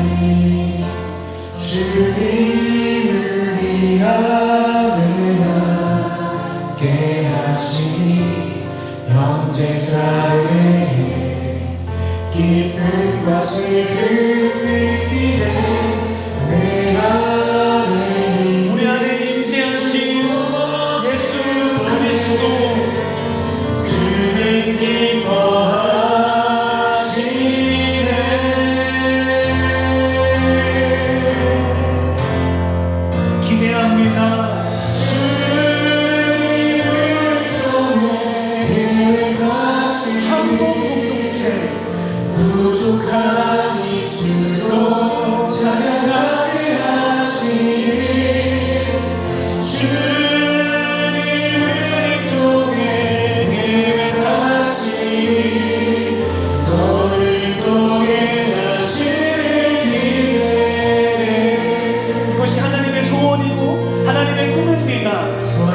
주님을 위하여 함께 하시니 형제자매의 기쁨과 슬픔 느끼네. 내 안에 우리 안에 임재하신 예수 그리스도 그는 기뻐하시네. 기대합니다. 주님을 통해 계획하신 한국 공동체 부족한 입술로 찬양하게 하시니. 주님을 통해 계획하시니 너를 통해 하시는 기대. 이것이 하나님의 소원이고 하나님의 꿈입니다.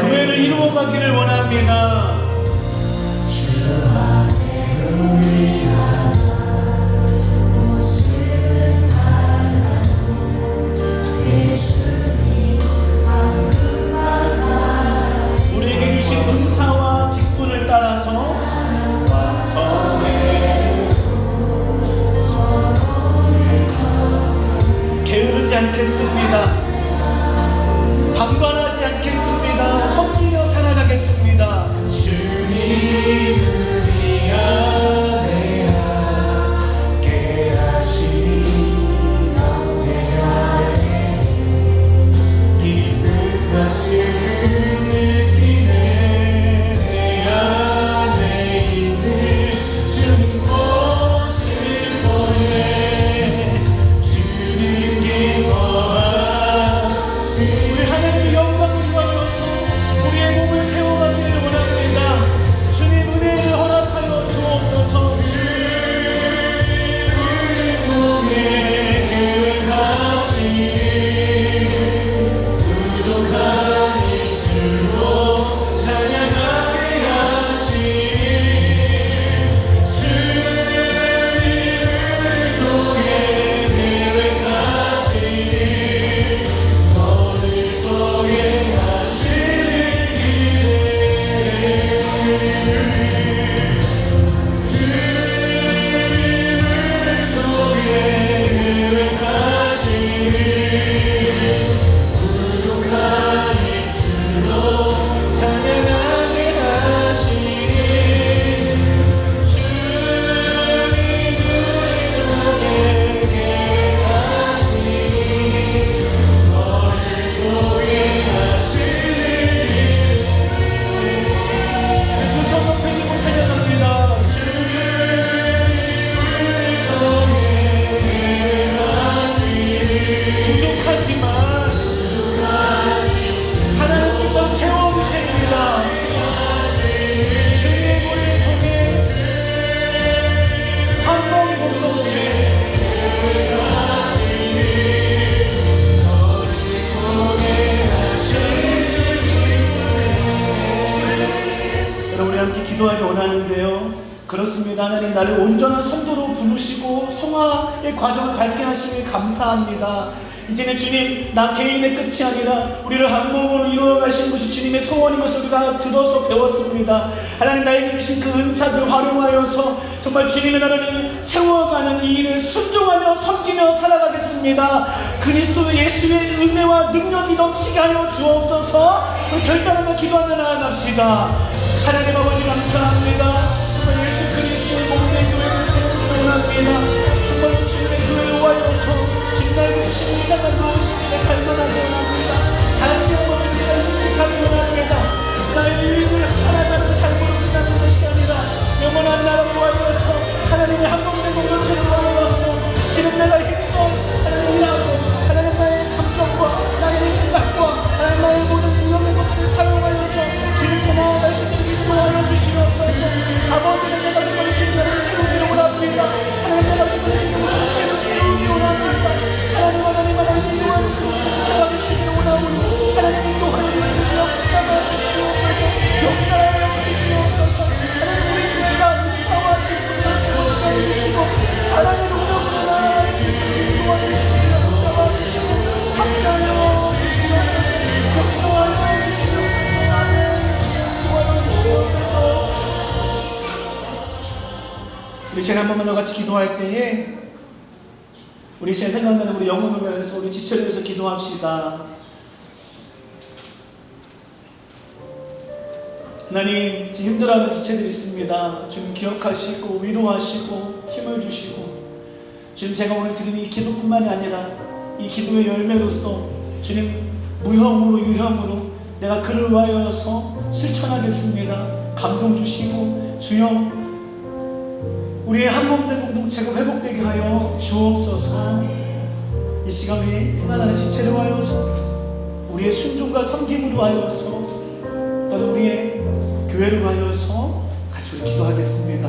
그 일을 이루어가기를 원합니다. 주 안에 우리 하나 모습은 달라도 예수님 한 분만 바라네. 우리에게 주신 은사와 직분을 따라서 게으르지 않겠습니다. 방관하지 않겠습니다. 섬기며 살아가겠습니다. 주님을 위하여 함께 하시니 형제자매의 기쁨과 슬픔 느끼네. 내 안에 있는 주님 모습 보네. 주님 기뻐하시네. 우리 하나님의 영광을 위하여서 우리의 몸을 세워가기를 원합니다. 주님 은혜를 허락하여 주옵소서. 주님을 통해 계획하시니 부족한 입술로 찬양하게 하시니. 주님을 통해 계획하시니 너를 통해 하시는 기대. 주님을 통해 계획하시니 부족한 입술로 찬양하게 하시니. 주님을 통해 계획하시니 너를 통해 하시는 두 손 높이 들고 찬양합니다. 부족하지만 하나님께서 채워주십니다. 주님의 물을 통해 한번 공동체 여러분 우리 함께 기도하기 원하는데요. 그렇습니다. 하나님 나를 온전한 성도로 부르시고 성화의 과정을 밟게 하시니 감사합니다. 이제는 주님, 나 개인의 끝이 아니라 우리를 한 몸으로 이루어 가신 것이 주님의 소원인 것을 우리가 들어서 배웠습니다. 하나님, 나에게 주신 그 은사를 활용하여서 정말 주님의 나라를 세워가는 이 일을 순종하며 섬기며 살아가겠습니다. 그리스도 예수의 은혜와 능력이 넘치게 하여 주옵소서. 우리 결단하며 기도하며 나아갑시다. 하나님 아버지, 감사합니다. 정말 예수 그리스도의 몸된 교회를 세우기 원합니다. 정말 주님의 교회를 와여서 주님의 주신 이상한 무엇인지를 발견하기 원합니다. 다시 한번 주님을 인식하기 원합니다. 나의 유익을 살아가는 삶으로 끝나는 것이 아니라 영원한 나라를 와여서 하나님의 한번된 공동체를 와여서 지금 내가 힘써 하나님이라고 하나님 나의 감정과 나의 생각과 하나님 나의 모든 능력의 것들을 사용하여서 지금 나아갈 수 있는 믿음을 하여 주시옵소서. 아버지는 내가 정말 주님을 세우기를 원합니다. 하나님, 내가 정말 주님을 세우기 원합니다. 하나님, 하나님 인도하여 주시기 원하오니 하나님 인도하여 주시기 역사하여 주시옵소서. 하나님, 우리 교회가 은사와 기쁨을 세워가여 주시고 하나님의 능력으로 나아가시고 인도하여 주시고 역사하여 주시고 함께하여 주시옵소서. 역사하여 주시옵소서. 아멘. 인도하여 주시옵소서. 우리 제가 한 번만 더 같이 기도할 때에 우리 제 생각나는 우리 영혼을 위해서 우리 지체를 위해서 기도합시다. 하나님, 지금 힘들어하는 지체들이 있습니다. 주님 기억하시고 위로하시고 힘을 주시고 주님, 제가 오늘 드린 이 기도뿐만이 아니라 이 기도의 열매로서 주님 무형으로 유형으로 내가 그를 위하여서 실천하겠습니다. 감동 주시고 주여, 우리의 한몸된 공동체가 회복되게 하여 주옵소서. 이 시간 우리 생각나는 지체를 하여서 우리의 순종과 섬김으로 하여서 또 우리의 교회를 하여서 같이 우리 기도하겠습니다.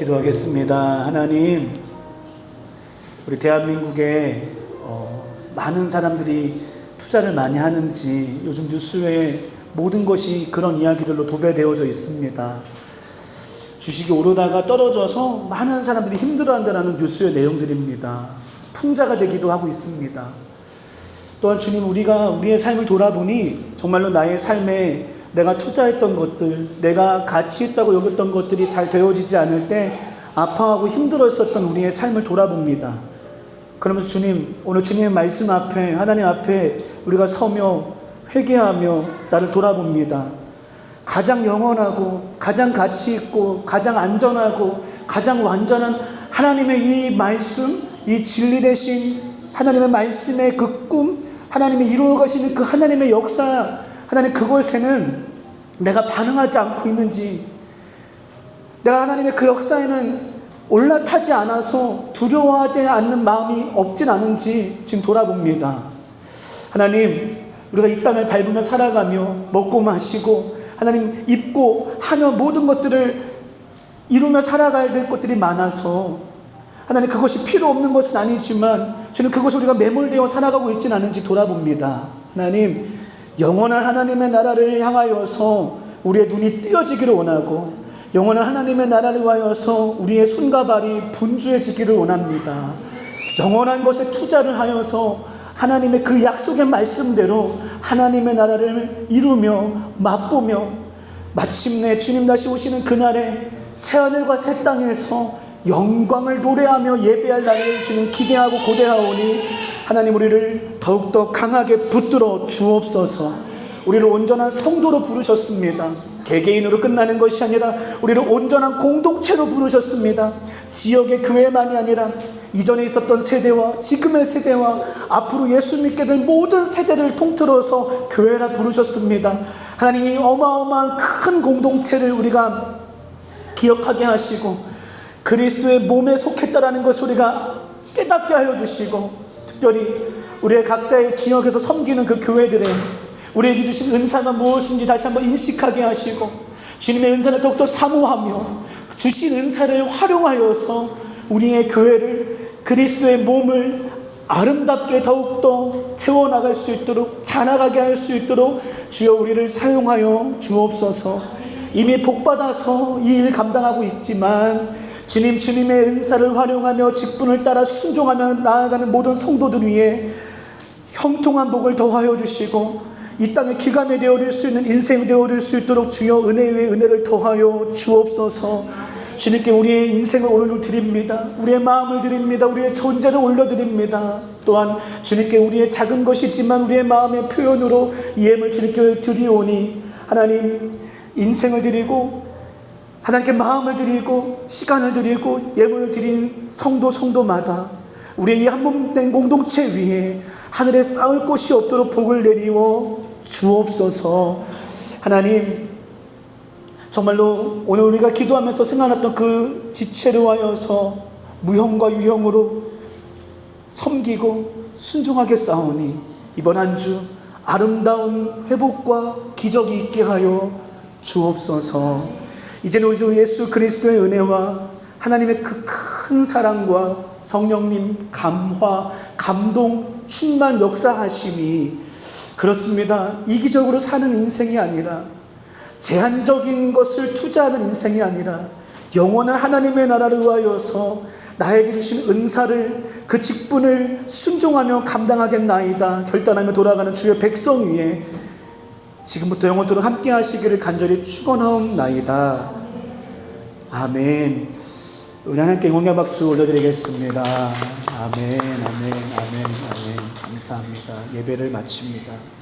기도하겠습니다. 하나님, 우리 대한민국에 많은 사람들이 투자를 많이 하는지 요즘 뉴스에 모든 것이 그런 이야기들로 도배되어져 있습니다. 주식이 오르다가 떨어져서 많은 사람들이 힘들어한다는 뉴스의 내용들입니다. 풍자가 되기도 하고 있습니다. 또한 주님, 우리가 우리의 삶을 돌아보니 정말로 나의 삶에 내가 투자했던 것들, 내가 가치 있다고 여겼던 것들이 잘 되어지지 않을 때 아파하고 힘들었었던 우리의 삶을 돌아봅니다. 그러면서 주님, 오늘 주님의 말씀 앞에, 하나님 앞에 우리가 서며 회개하며 나를 돌아봅니다. 가장 영원하고 가장 가치 있고 가장 안전하고 가장 완전한 하나님의 이 말씀, 이 진리 대신 하나님의 말씀의 그 꿈, 하나님이 이루어 가시는 그 하나님의 역사, 하나님, 그것에는 내가 반응하지 않고 있는지, 내가 하나님의 그 역사에는 올라타지 않아서 두려워하지 않는 마음이 없진 않은지 지금 돌아봅니다. 하나님, 우리가 이 땅을 밟으며 살아가며 먹고 마시고 하나님 입고 하며 모든 것들을 이루며 살아가야 될 것들이 많아서 하나님, 그것이 필요 없는 것은 아니지만 주님, 그것을 우리가 매몰되어 살아가고 있지는 않은지 돌아봅니다. 하나님, 영원한 하나님의 나라를 향하여서 우리의 눈이 띄어지기를 원하고, 영원한 하나님의 나라를 위하여서 우리의 손과 발이 분주해지기를 원합니다. 영원한 것에 투자를 하여서 하나님의 그 약속의 말씀대로 하나님의 나라를 이루며 맛보며 마침내 주님 다시 오시는 그날에 새하늘과 새 땅에서 영광을 노래하며 예배할 날을 주님 기대하고 고대하오니, 하나님, 우리를 더욱더 강하게 붙들어 주옵소서. 우리를 온전한 성도로 부르셨습니다. 개개인으로 끝나는 것이 아니라 우리를 온전한 공동체로 부르셨습니다. 지역의 교회만이 아니라 이전에 있었던 세대와 지금의 세대와 앞으로 예수 믿게 될 모든 세대를 통틀어서 교회라 부르셨습니다. 하나님이 어마어마한 큰 공동체를 우리가 기억하게 하시고, 그리스도의 몸에 속했다라는 것을 우리가 깨닫게 하여 주시고, 특별히 우리의 각자의 지역에서 섬기는 그 교회들의 우리에게 주신 은사가 무엇인지 다시 한번 인식하게 하시고, 주님의 은사를 더욱더 사모하며 주신 은사를 활용하여서 우리의 교회를, 그리스도의 몸을 아름답게 더욱더 세워나갈 수 있도록, 자라가게 할 수 있도록 주여 우리를 사용하여 주옵소서. 이미 복받아서 이 일 감당하고 있지만 주님, 주님의 은사를 활용하며 직분을 따라 순종하며 나아가는 모든 성도들 위해 형통한 복을 더하여 주시고, 이 땅에 기감이 되어질 수 있는 인생이 되어질 수 있도록 주여 은혜 위에 은혜를 더하여 주옵소서. 주님께 우리의 인생을 오늘 드립니다. 우리의 마음을 드립니다. 우리의 존재를 올려드립니다. 또한 주님께 우리의 작은 것이지만 우리의 마음의 표현으로 예물 주님께 드리오니, 하나님, 인생을 드리고 하나님께 마음을 드리고 시간을 드리고 예물을 드린 성도마다 우리의 이 한 몸 된 공동체 위에 하늘에 쌓을 곳이 없도록 복을 내리워 주옵소서. 하나님, 정말로 오늘 우리가 기도하면서 생각났던 그 지체로 하여서 무형과 유형으로 섬기고 순종하게 싸우니, 이번 한 주 아름다운 회복과 기적이 있게 하여 주옵소서. 이제는 우리 예수 그리스도의 은혜와 하나님의 그 큰 사랑과 성령님 감화, 감동, 충만 역사하심이, 그렇습니다, 이기적으로 사는 인생이 아니라, 제한적인 것을 투자하는 인생이 아니라 영원한 하나님의 나라를 위하여서 나에게 주신 은사를, 그 직분을 순종하며 감당하겠나이다 결단하며 돌아가는 주의 백성 위에 지금부터 영원토록 함께 하시기를 간절히 축원하옵나이다. 아멘. 우리 하나님께 응원의 박수 올려드리겠습니다. 아멘, 아멘, 아멘, 아멘. 감사합니다. 예배를 마칩니다.